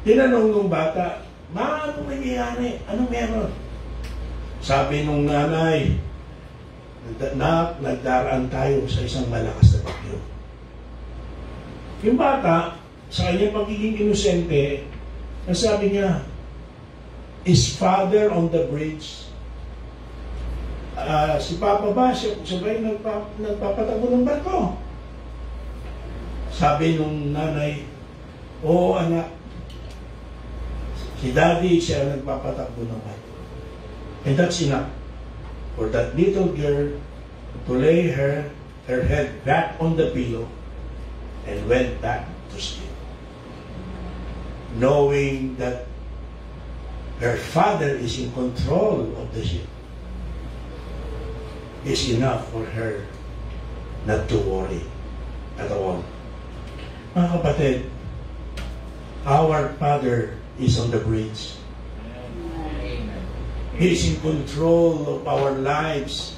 Tinanong ng bata, "Ma, anong nangyayari? Anong meron?" Sabi nung nanay, nagdaraan tayo sa isang malakas na bagyo. Yung bata, sa kanyang pagiging inosente, nasabi niya, "Is father on the bridge?" Si Papa ba, sabay nagpapatakbo ng barko? Sabi nung nanay, "Oo, anak, si Daddy siya nagpapatakbo ng barko." And that's enough for that little girl to lay her head back on the pillow and went back to sleep, knowing that her father is in control of the ship. Is enough for her not to worry at all. Mga kapatid, our Father is on the bridge. He is in control of our lives.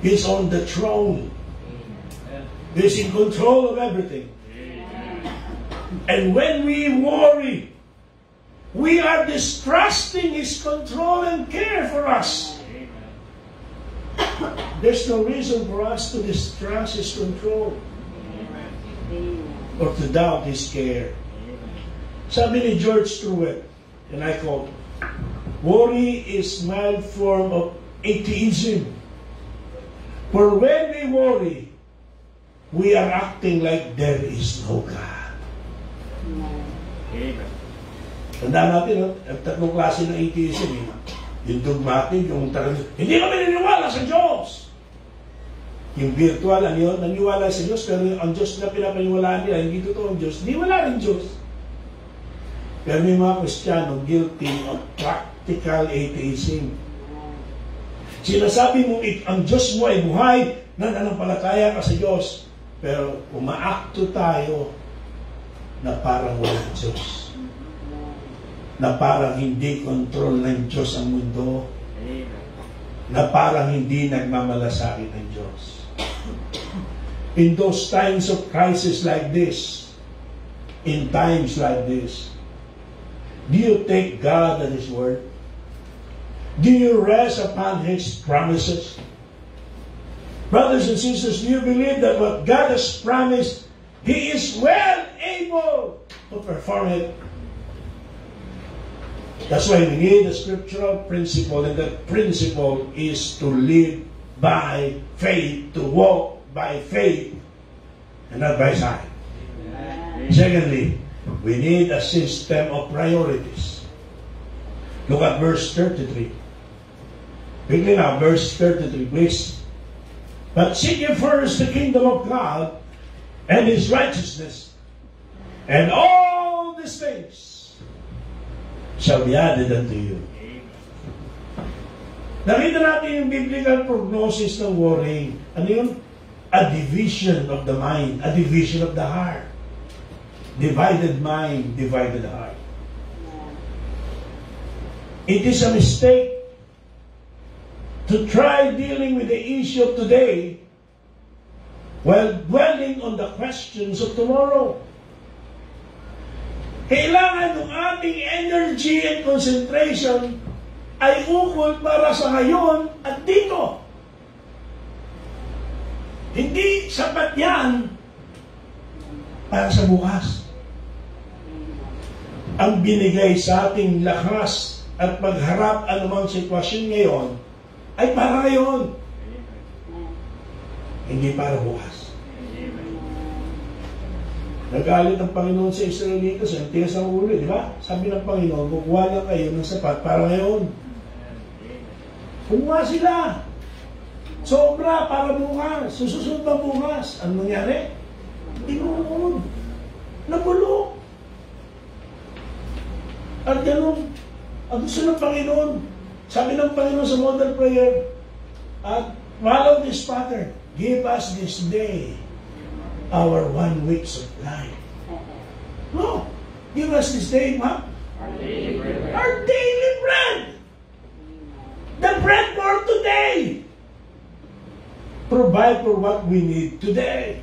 He is on the throne. He is in control of everything. And when we worry, we are distrusting His control and care for us. There's no reason for us to distrust His control or to doubt His care. Sabi ni George Truett, and I quote, "Worry is mild form of atheism. For when we worry, we are acting like there is no God." Tandaan natin, tatlong klase ng atheism. Yung dogmatic, yung talagang, hindi kami naniniwala sa Diyos. Yung virtual, ano yun? Naniwala sa Diyos, pero ang Diyos na pinapaniwalaan nila, hindi totoo ang Diyos. Hindi wala rin Diyos. Pero may mga Kristiyano guilty of practical atheism. Sinasabi mo, ang Diyos mo ay buhay, nananampalataya ka sa Diyos. Pero umaakto tayo na parang walang Diyos. Na parang hindi control ng Diyos ang mundo. Na parang hindi nagmamalasakit ng Diyos. In those times of crisis like this, in times like this, do you take God at His word? Do you rest upon His promises? Brothers and sisters, do you believe that what God has promised, He is well able to perform it? That's why we need a scriptural principle, and that principle is to live by faith, to walk by faith, and not by sight. Secondly, we need a system of priorities. Look at verse 33. Quickly now, verse 33, please. "But seek ye first the kingdom of God and His righteousness, and all these things shall be added unto you." Nakita natin yung biblical prognosis ng worrying. Ano yun? A division of the mind, a division of the heart. Divided mind, divided heart. It is a mistake to try dealing with the issue of today while dwelling on the questions of tomorrow. Kailangan ng ating energy and concentration ay ukol para sa ngayon at dito. Hindi sapat yan para sa bukas. Ang binigay sa ating lakas at pagharap anumang sitwasyon ngayon ay para ngayon. Hindi para bukas. Nagalit ang Panginoon sa Israelitas, ang tigas ang ulo, di ba? Sabi ng Panginoon, kukuha lang kayo ng sapat para ngayon. Kumuha sila. Sobra para bukas. Susunod na bukas. Ano nangyari? Tinuod. Nabulok. At ganun, ang gusto ng Panginoon, sabi ng Panginoon sa model prayer, at follow this pattern. Give us this day our 1 week supply. No. Give us this day, what? Our daily bread. The bread for today. Provide for what we need today.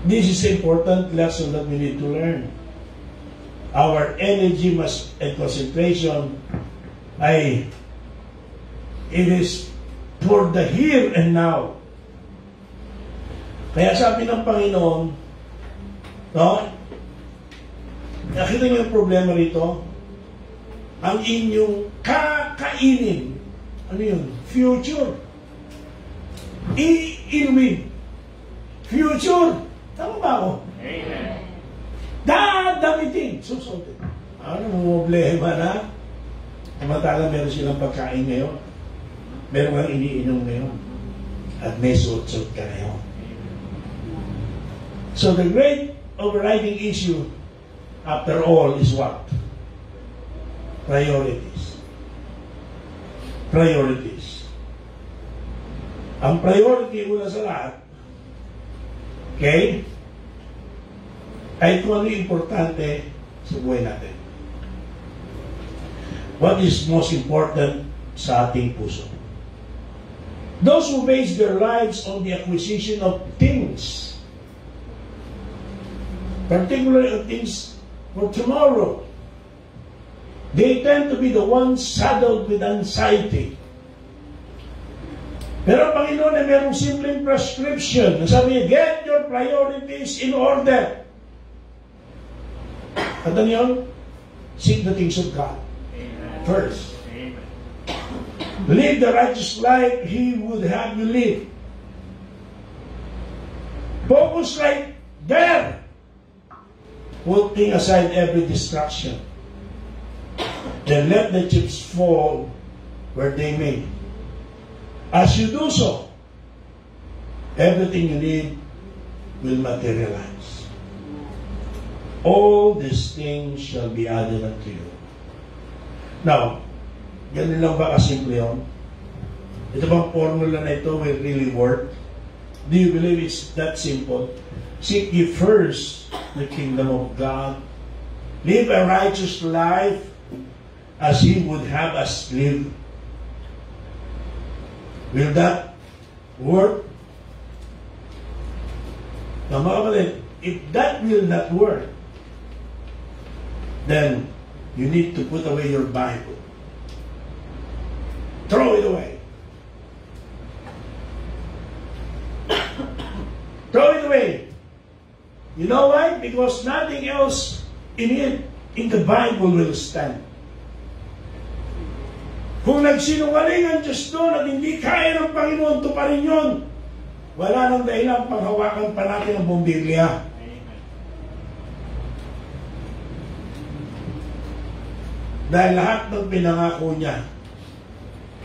This is an important lesson that we need to learn. Our energy and concentration it is for the here and now. Kaya sabi ng Panginoon, no? Nakita niyo yung problema rito? Ang inyong kakainin, ano yun? Future. Iinumin. Future. Tama ba ako? Amen. Dadamitin. Susunod. Ano problema na? Kamatalang meron silang pagkain ngayon. Meron kang iniinom ngayon. At may suot-suot ka ngayon. So the great overriding issue, after all, is what? Priorities. Priorities. Ang priority una sa lahat, okay, ay kung ano importante sa buhay natin. What is most important sa ating puso? Those who base their lives on the acquisition of things, particularly of things for tomorrow, they tend to be the ones saddled with anxiety. Pero ang Panginoon ay mayroong simpleng prescription. Sabi niya, get your priorities in order. At ano yun? Seek the things of God. Amen. First. Amen. Live the righteous life He would have you live. Focus right there. Putting aside every distraction. Then let the chips fall where they may. As you do so, everything you need will materialize. All these things shall be added unto you. Now, ganun lang ba kasimple yun? Ito bang formula na ito will really work? Do you believe it's that simple? Seek ye first the kingdom of God. Live a righteous life as He would have us live. Will that work? Now, mga kapatid, if that will not work, then you need to put away your Bible. Throw it away. Throw it away. You know why? Because nothing else in the Bible will stand. Kung nagsinungaling ang Diyos doon at hindi kaya ng Panginoon, tuparin yun. Wala nang dahilan panghawakan pa natin ang buong Biblia. Dahil lahat ng pinangako niya,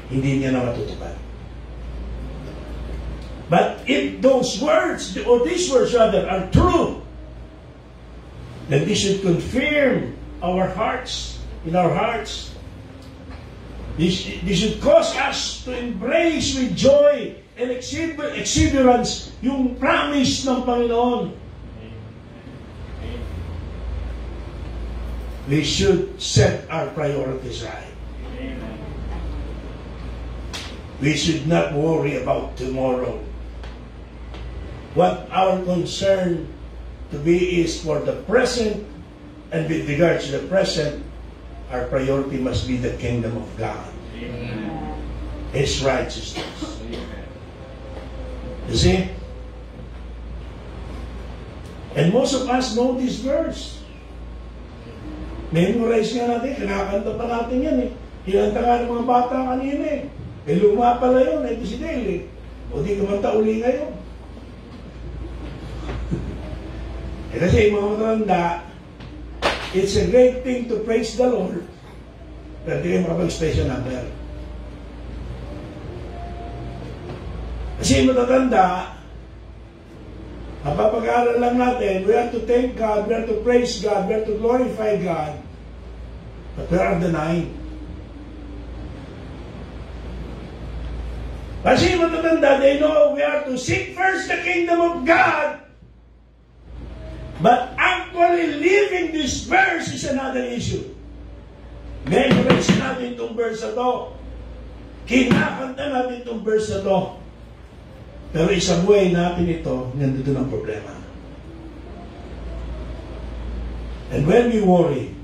hindi niya na matutupad. But if those words, or these words rather, are true, then this should confirm our hearts, in our hearts. This should cause us to embrace with joy and exuberance yung promise ng Panginoon. We should set our priorities right. We should not worry about tomorrow. What our concern to be is for the present, and with regards to the present, our priority must be the kingdom of God. Amen. His righteousness. Amen. You see? And most of us know this verse. Memorize nga natin, kinakanta pa natin yan eh. Kinanta nga ng mga bata kanina eh. Eh luma pala yun, ito si Dale eh. O di kumanta uli ngayon. Eh kasi mga matanda, it's a great thing to praise the Lord. Pero di kayo makapag-special number. Kasi matatanda, ang papag-aaral lang natin, we have to thank God, we have to praise God, we have to glorify God. But where are the 9? Kasi matatanda, they know we have to seek first the kingdom of God. But actually living this verse is another issue. Memorize natin itong verse na to. Kinakanta natin itong verse na to. Pero isang buhay natin ito, nandito ng problema. And when we worry,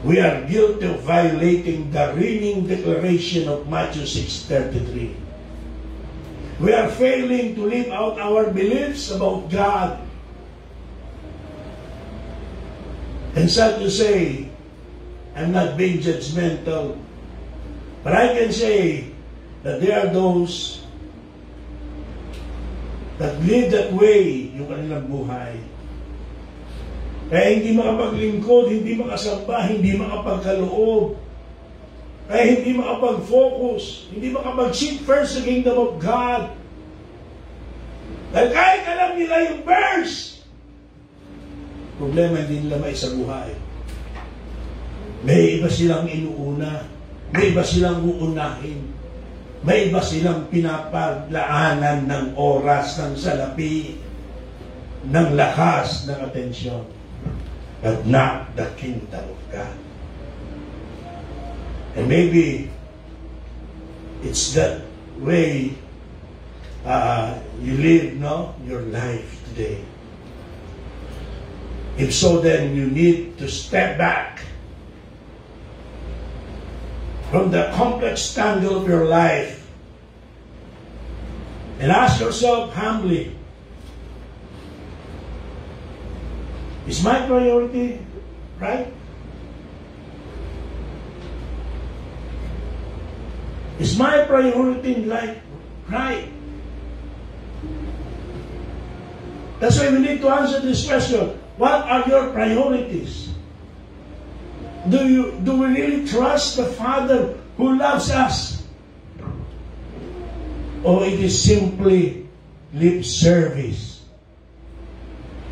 we are guilty of violating the ringing declaration of Matthew 6:33. We are failing to live out our beliefs about God. And sad to say, I'm not being judgmental, but I can say that there are those that live that way yung kanilang buhay. Kaya hindi makapaglingkod, hindi makasamba, hindi makapagkaloob. Kaya hindi makapag-focus, hindi makapag-seek first the kingdom of God. Dahil kahit alam nila yung verse, problema hindi nila maisabuhay. May iba silang inuuna, may iba silang uunahin. May iba silang pinapaglaanan ng oras, ng salapi, ng lakas, ng atensyon. But not the kingdom of God. And maybe it's that way you live your life today. If so, then you need to step back from the complex tangle of your life and ask yourself humbly, is my priority right? Is my priority in life right? That's why we need to answer this question. What are your priorities? Do we really trust the Father who loves us? Or it is simply lip service?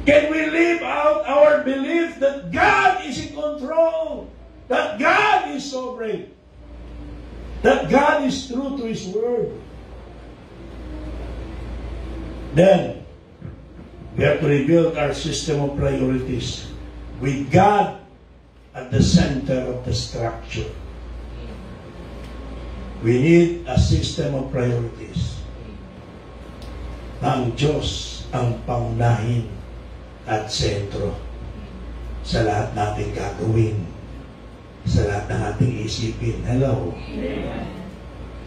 Can we live out our belief that God is in control? That God is sovereign? That God is true to His Word? Then, we have to rebuild our system of priorities with God at the center of the structure. We need a system of priorities na ang Diyos ang paunahin at sentro sa lahat nating gagawin, sa lahat ng ating isipin. Hello? Amen.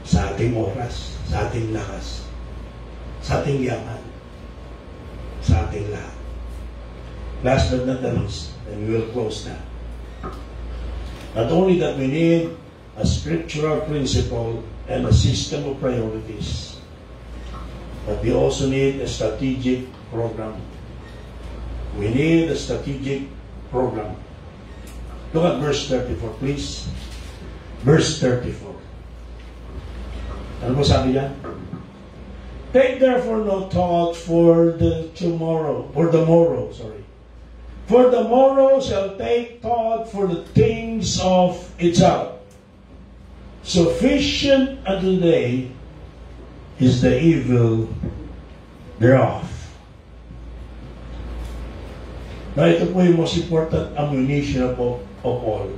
Sa ating oras, sa ating lakas, sa ating yaman, sa ating lahat. Last but not the least, and we will close now. Not only that we need a scriptural principle and a system of priorities, but we also need a strategic program. We need a strategic program. Look at verse 34, please. Verse 34. Ano po sabi niya? Take therefore no thought for the morrow. For the morrow shall take thought for the things of itself. Sufficient unto the day is the evil thereof. Now, ito po yung most important ammunition of all.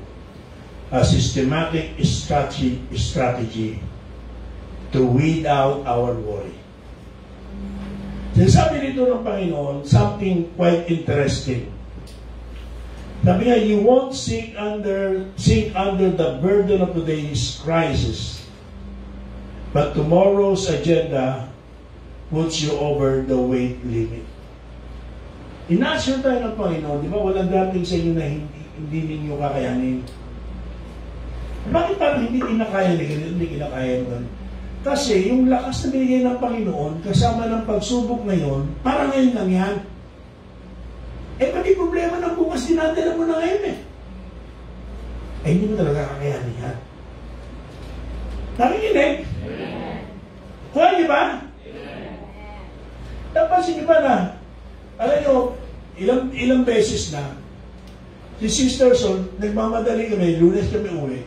A systematic strategy to weed out our worry. Sinasabi dito ng Panginoon, something quite interesting. Sabi niya, you won't sink under the burden of today's crisis, but tomorrow's agenda puts you over the weight limit. Ina-assure tayo ng Panginoon, di ba, walang dating sa inyo na hindi ninyo kakayanin. Bakit parang hindi kinakaya ni ganito, hindi kinakaya nun? Kasi yung lakas na binigay ng Panginoon, kasama ng pagsubok ngayon, parang ngayon lang yan. Eh, pati problema ng bukas, dinadala mo na ngayon eh. Eh, hindi mo talaga kakayanin yan. Nakikinig? Kuha, di ba? Napansin niyo ba na, alam nyo, ilang beses na, si Sister Sol, nagmamadali kami, Lunes kami uwi,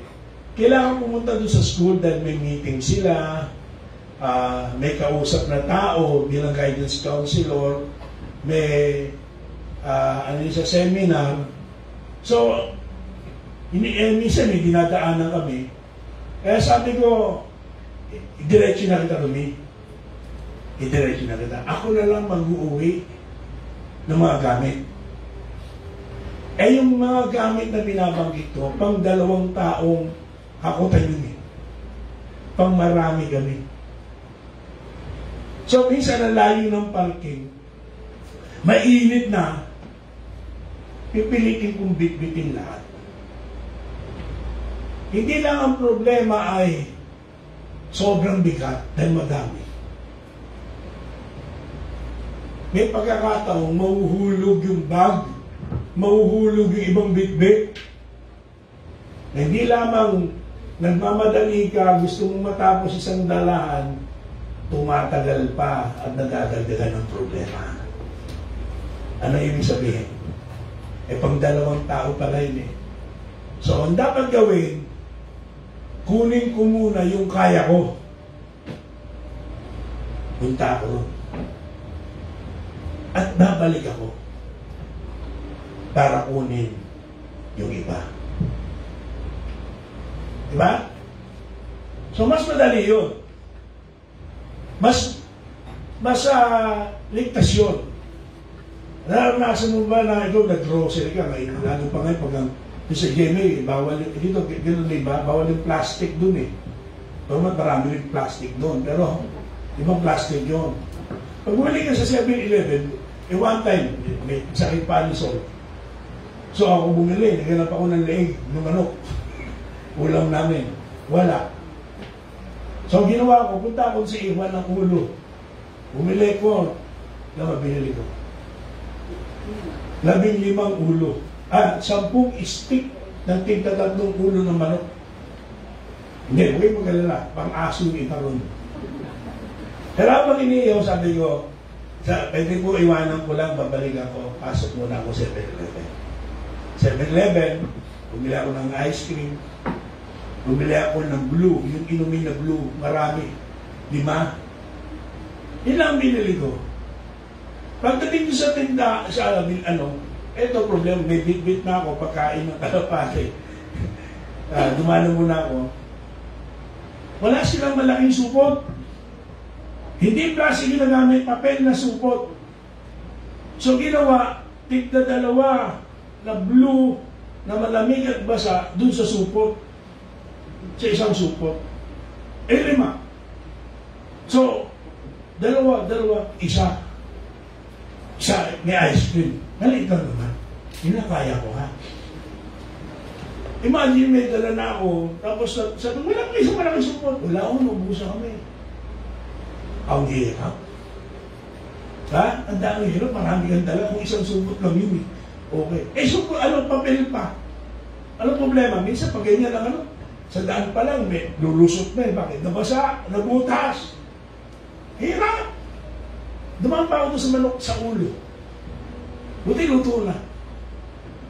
kailangan pumunta doon sa school dahil may meeting sila, may kausap na tao bilang guidance counselor, may sa seminar. So, minsan may dinadaanan kami. Kaya sabi ko, diretso na kita kami. Diretso na kita. Ako na lang mag-uuwi ng mga gamit. Eh, yung mga gamit na binabanggit ko, pang 2 taong hakutan yun eh. Pang marami kami. So, minsan ang layo ng parking, mainit na, pipilitin kong bitbitin lahat. Hindi lang ang problema ay sobrang bigat dahil madami. May pagkakataong mahuhulog yung bag, mahuhulog yung ibang bitbit. Hindi lamang nagmamadali ka, gusto mong matapos isang dalahan, tumatagal pa at nagdadagdagan ng problema. Ano ibig sabihin? Eh, pang 2 tao pala yun eh. So, ang dapat gawin, kunin ko muna yung kaya ko. Punta ako. At babalik ako para kunin yung iba. Diba? So, mas madali yun. Mas ligtas yun. Naranasan mo ba na ikaw nag-grocery ka, ngayon, lalo pa ngayon, pag sa GMA, bawal dito, gano'n na iba, bawal yung plastic dun eh. Pero marami rin plastic doon, pero ibang plastic yun. Pag bumalik ka sa 7-Eleven, one time, may sakit pa ni Sol. So ako bumili, naghanap ako ng leeg, ng manok. Ulam namin. Wala. So ang ginawa ko, punta ako sa iwan ng ulo. Bumili ko, naman binili ko. 15 ulo. 10 stick ng tig-3 ulo ng manok. Hindi, huwag mag-alala. Pang-aso yung itaron. Pero habang iniiyaw, sabi ko, pwede ko iwanan ko lang, babalik ako, pasok muna ako 7-Eleven. 7-Eleven, bumili ako ng ice cream, bumili ako ng blue, yung inumin na blue, marami. 5. Yun lang binili ko. Pagdating ko sa tinda, eto problem, may bit-bit na ako, pagkain ng kalapate. Dumano muna ako. Wala silang malaking supot. Hindi plastic yung nagamit, papel na supot. So ginawa, tig-2 na blue, na malamig at basa, dun sa supot. Sa isang supot. 5. So, 2, isa. Isa, may ice cream. Maliit lang naman. Yun na kaya ko, ha? Imagine, may dala na ako, tapos sabi, wala kayo isang malaking supot. Wala ako, nabusa kami. Ang hirap. Ha? Ang dami hirap, marami kang dala. Kung isang supot lang yun, okay. Supot, papel pa. Ano problema? Minsan, pag ganyan lang, sa daan pa lang, may lulusot na Bakit? Nabasa, nabutas. Hirap. Dumaan pa ako doon sa manok sa ulo. Buti luto na.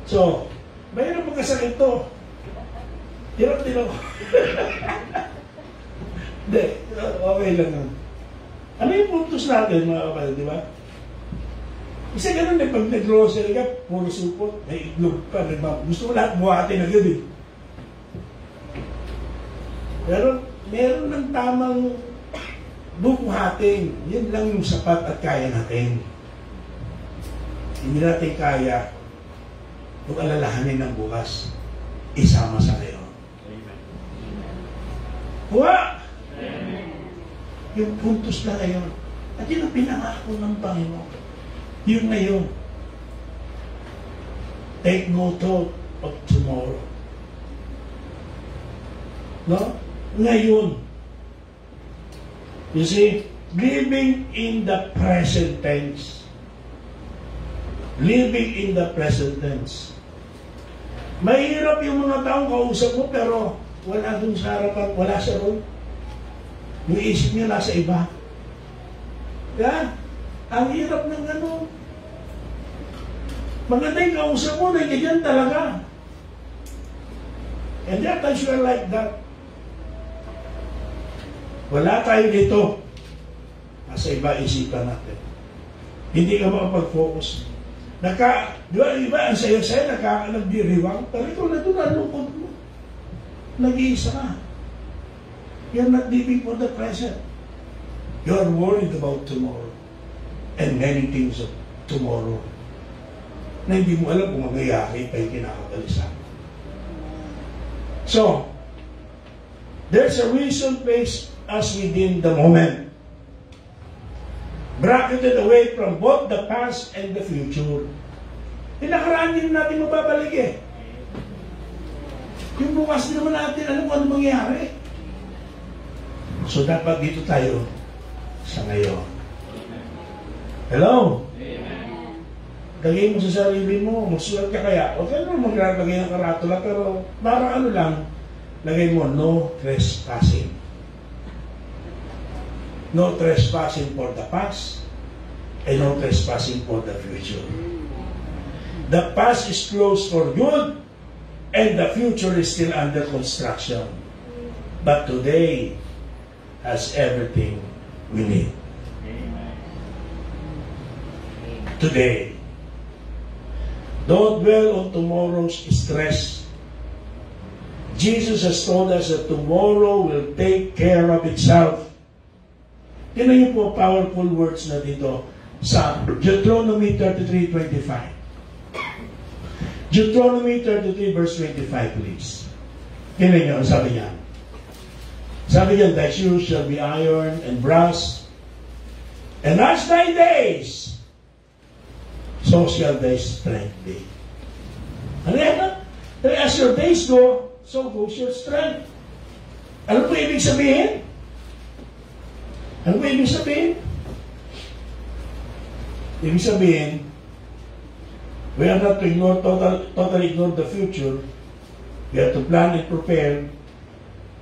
So, mayroon magkasakit to. Hirap din ako. Hindi, okay lang yun. Ano yung puntos natin, mga kapatid, di ba? Isa ganun eh, pag nag-grocery ka, puro supot, may itlog pa, gusto mo lahat buhatin agad eh. Pero, meron ng tamang bubuhatin. Yan lang yung sapat at kaya natin. Hindi natin kaya kung alalahanin ng bukas, isama sa ngayon. Kuha! Yung puntos na ngayon. At yun ang pinangako ng Panginoon. Yung ngayon. Take no thought of tomorrow. No? Ngayon. You see, living in the present tense. Living in the present tense. Mahirap yung mga taong kausap mo pero wala dun sa harapan, wala siya ron. Yung isip niya nasa iba. Yan. Ang hirap ng gano'n. Maganda yung kausap mo, nandiyan talaga. And that times you are like that. Wala tayo dito. Nasa iba isipan natin. Hindi ka makapag-focus. Di ba, iba, ang saya-saya, nagdiriwang, pero ikaw na doon, nalungkot mo. Nag-iisa ka. You're not living for the present. You're worried about tomorrow. And many things of tomorrow. Na hindi mo alam kung mangyayari pa yung kinakabalisan. So, there's a reason placed us within the moment. Bracketed away from both the past and the future. Nakaraan din natin mababalik eh. Yung bukas naman natin, alam mo ano mangyayari. So dapat dito tayo sa ngayon. Hello? Lagay mo sa sarili mo, magsulat ka kaya. Huwag ka naman maglagay ng karatula, pero parang ano lang, lagay mo, no trespassing. No trespassing for the past and no trespassing for the future. The past is closed for good and the future is still under construction. But today has everything we need. Today. Don't dwell on tomorrow's stress. Jesus has told us that tomorrow will take care of itself. Tingnan niyo po powerful words na dito sa Deuteronomy 33:25. Deuteronomy 33 verse 25, please. Tingnan niyo, sabi niya. Sabi niya, thy shoes shall be iron and brass, and as thy days, so shall thy strength be. Ano yan? As your days go, so goes your strength. Ano po ibig sabihin? Ano po ibig sabihin? Ibig sabihin, we are not to ignore, totally ignore the future. We have to plan and prepare.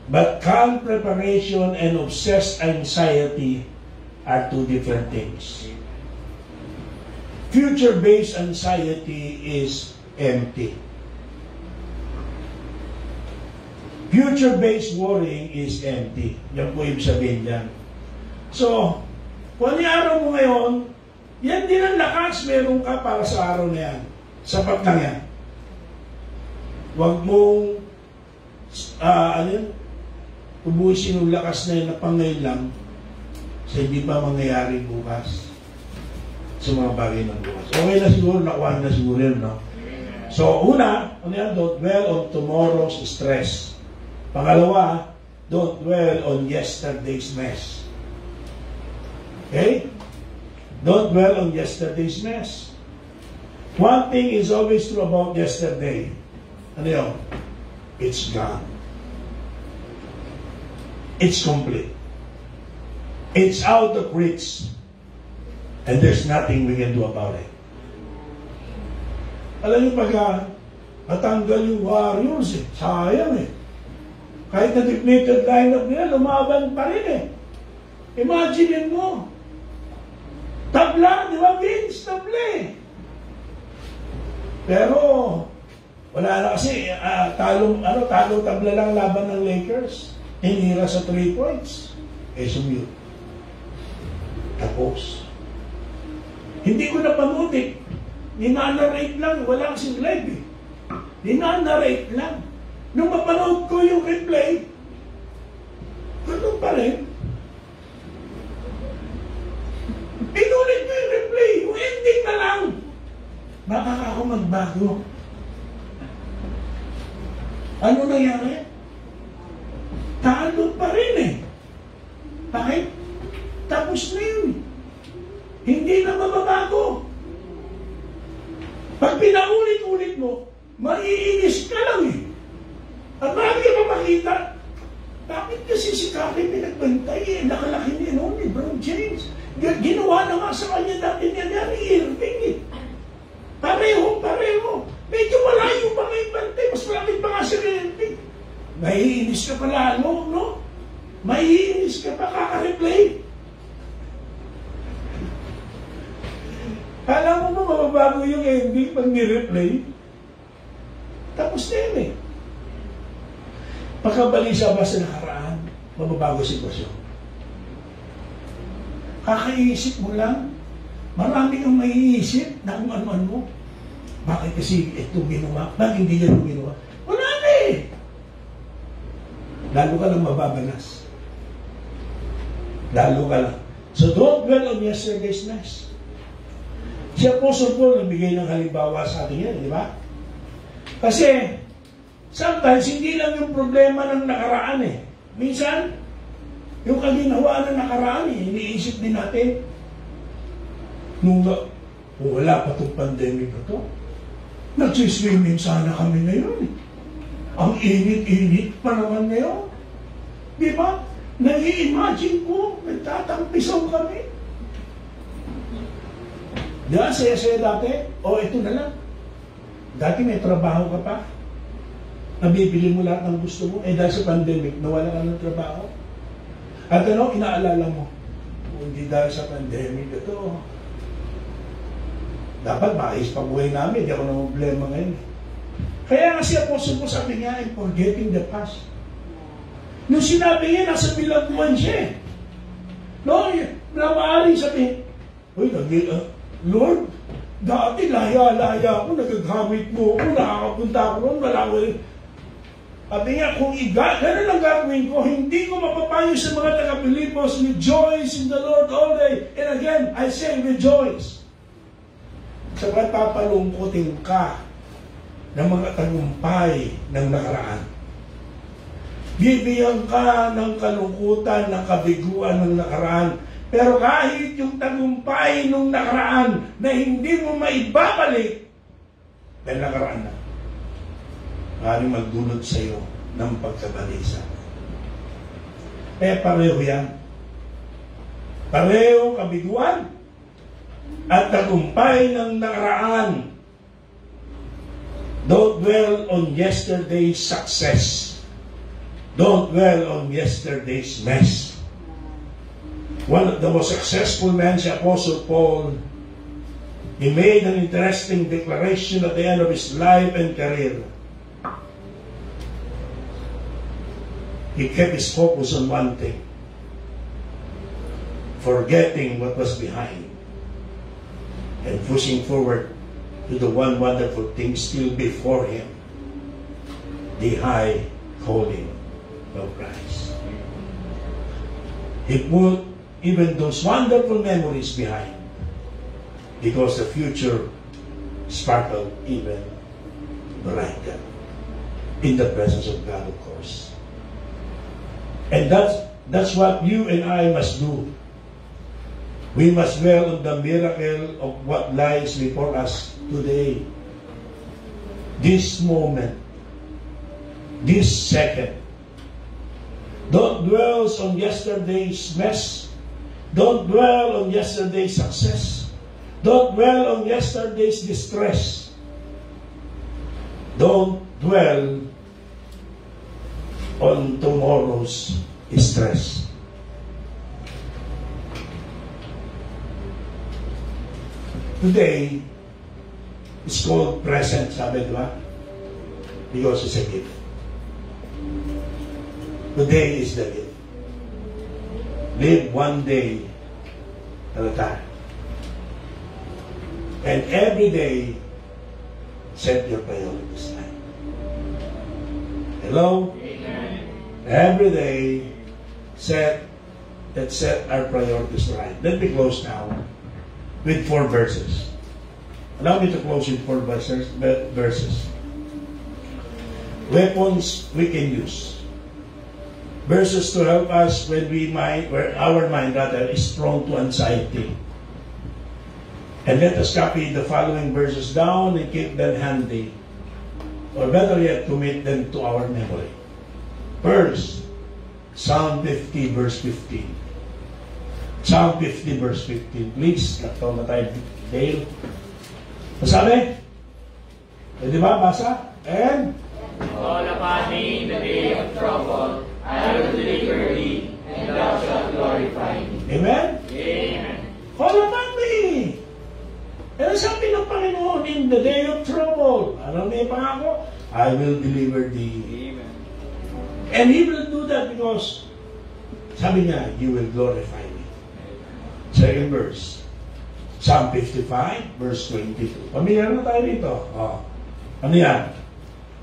But calm preparation and obsessed anxiety are two different things. Future-based anxiety is empty. Future-based worrying is empty. Yan po ibig sabihin dyan. So, kung ano yung araw mo ngayon, yan din ang lakas meron ka para sa araw na yan. Sapat lang yan. Huwag mong ubusin yung lakas na yun na pangayon lang sa hindi pa mangyayari bukas sa mga bagay ng bukas. Okay na siguro, nakuha na siguro yun, no? So, una, don't dwell on tomorrow's stress. Pangalawa, don't dwell on yesterday's mess. Okay? Don't dwell on yesterday's mess. One thing is always true about yesterday. Ano yun? It's gone. It's complete. It's out of reach. And there's nothing we can do about it. Alam niyo pagka natanggal yung Warriors sayang Kahit na depleted lineup nila, lumaban pa rin Imagine mo. Tabla, di ba Vince? Tabla Pero, wala na kasi, talong tabla lang laban ng Lakers. Hinira sa 3 points. Sumute. Tapos. Hindi ko napanood Nina-narrate lang. Wala kasing live Nina-narrate lang. Nung mapanood ko yung replay, ganun pa rin. Inulit mo yung replay. Yung ending na lang. Baka ako magbago. Ano nangyari? Talo pa rin eh. Bakit? Tapos na yun. Hindi na mababago. Pag pinaulit-ulit mo, maiinis ka lang eh. At marami ka pa makita. Bakit kasi si Kaki pinagbantay eh? Nakalaki ni Bro James. Ginawa na nga sa kanya dati niya ni Irving eh. Pareho. Medyo malayo pa ngayon bantay. Mas malapit pa nga si Irving. Maiinis ka pa lalo, no? Maiinis ka pa kaka-replay. Alam mo mababago yung ending pag ni-replay? Tapos na yun eh. Pagkabalisa ba sa nakaraan, mababago sitwasyon. Kakaisip mo lang, marami kang maiisip na kung ano-ano mo. Bakit kasi ito ginawa? Bakit hindi niya ito ginawa? Wala na eh. Lalo ka lang mababalas. Lalo ka lang. So don't dwell on yesterday's mess. Si Apostle Paul nagbigay ng halimbawa sa atin yan, di ba? Kasi, sometimes, hindi lang yung problema ng nakaraan eh. Minsan, yung kaginawa ng nakaraan eh, iniisip din natin. Nung wala pa itong pandemic na ito, nagsiswimming sana kami ngayon eh. Ang init-init pa naman ngayon. Di ba? Nag-i-imagine ko, nagtatampisaw kami. Di ba, saya-saya dati? O, ito na lang. Dati may trabaho ka pa. Nabibili mo lahat ng gusto mo. Dahil sa pandemic, nawala ka ng trabaho. At ano, inaalala mo? Hindi dahil sa pandemic, ito. Dapat maayos pa buhay namin. Hindi ako na problema ngayon. Kaya nga si Apostle ko sabi niya, I'm forgetting the past. Nung sinabi niya, nasa bilangguan siya. No, na maaaring sabi, uy, Lord, dati laya-laya ako, nagagamit mo ako, nakakapunta ako noon, wala ko rin. Sabi niya, kung ganun ang gagawin ko, hindi ko mapapayo sa mga taga-Pilipos, rejoice in the Lord all day. And again, I say rejoice. Sabat papalungkotin ka ng mga tagumpay ng nakaraan. Bibigyan ka ng kalungkutan, ng kabiguan ng nakaraan. Pero kahit yung tagumpay nung nakaraan na hindi mo maibabalik, dahil nakaraan na, maaaring magdulot sa iyo ng pagkabalisa. Pareho yan. Pareho kabiguan at tagumpay ng nakaraan. Don't dwell on yesterday's success. Don't dwell on yesterday's mess. One of the most successful men, si Apostle Paul, he made an interesting declaration at the end of his life and career. He kept his focus on one thing, forgetting what was behind and pushing forward to the one wonderful thing still before him, the high calling of Christ. He put even those wonderful memories behind, because the future sparkled even brighter in the presence of God, of course. And that's what you and I must do. We must dwell on the miracle of what lies before us today. This moment, this second. Don't dwell on yesterday's mess. Don't dwell on yesterday's success. Don't dwell on yesterday's distress. Don't dwell on tomorrow's stress. Today is called present, sabi, di ba? Because it's a gift. Today is the gift. Live one day at a time. And every day, set your priorities right. Hello? Amen. Every day, set our priorities right. Let me close now. with 4 verses. Allow me to close with 4 verses. Weapons we can use. Verses to help us when our mind is prone to anxiety. And let us copy the following verses down and keep them handy. Or better yet, commit them to our memory. First, Psalm 50 verse 15. Psalm 50 verse 15. Please, nakataw na tayo, Dale. Masabi? E di ba, basa? And? Call upon me in the day of trouble. I will deliver thee, and thou shalt glorify me. Amen? Amen. Call upon me. Pero sabi ng Panginoon, in the day of trouble, ano may pangako? I will deliver thee. Amen. And He will do that because, sabi niya, you will glorify me. Second verse, Psalm 55, verse 22. Pamilyar na tayo dito. Oh. Ano yan?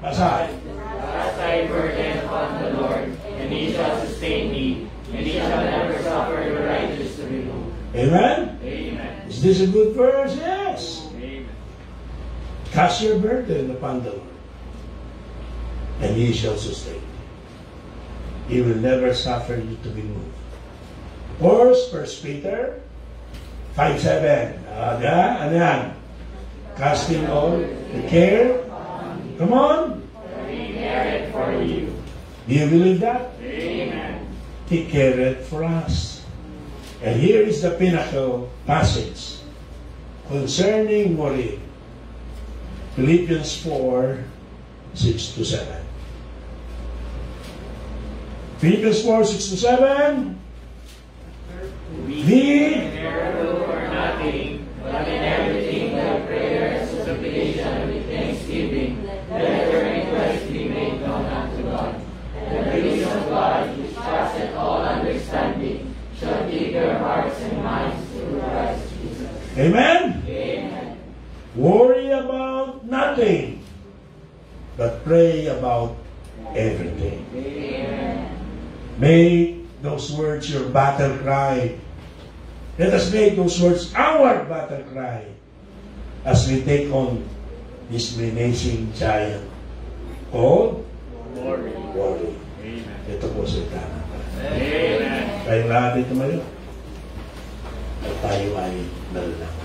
Basa. Cast thy burden upon the Lord, and He shall sustain thee, and He shall never suffer the righteous to be moved. Amen? Amen. Is this a good verse? Yes. Amen. Cast your burden upon the Lord, and He shall sustain you. He will never suffer you to be moved. First Peter 5:7. Ano yan? Casting all the care. Come on. He careth for you. Do you believe that? Amen. He cared for us. And here is the pinnacle passage concerning worry. Philippians 4:6-7. Philippians 4:6-7. We careful for nothing, but in everything by prayer and supplication with thanksgiving, let your requests be made known unto God. And the peace of God, which passeth all understanding, shall keep your hearts and minds through Christ Jesus. Amen? Amen. Worry about nothing, but pray about everything. Amen. Make those words your battle cry. Let us make those words our battle cry as we take on this menacing giant called Glory. worry. Amen. Ito po sa itanan. Amen. Kayong lahat dito mayo. At tayo ay nalalaman.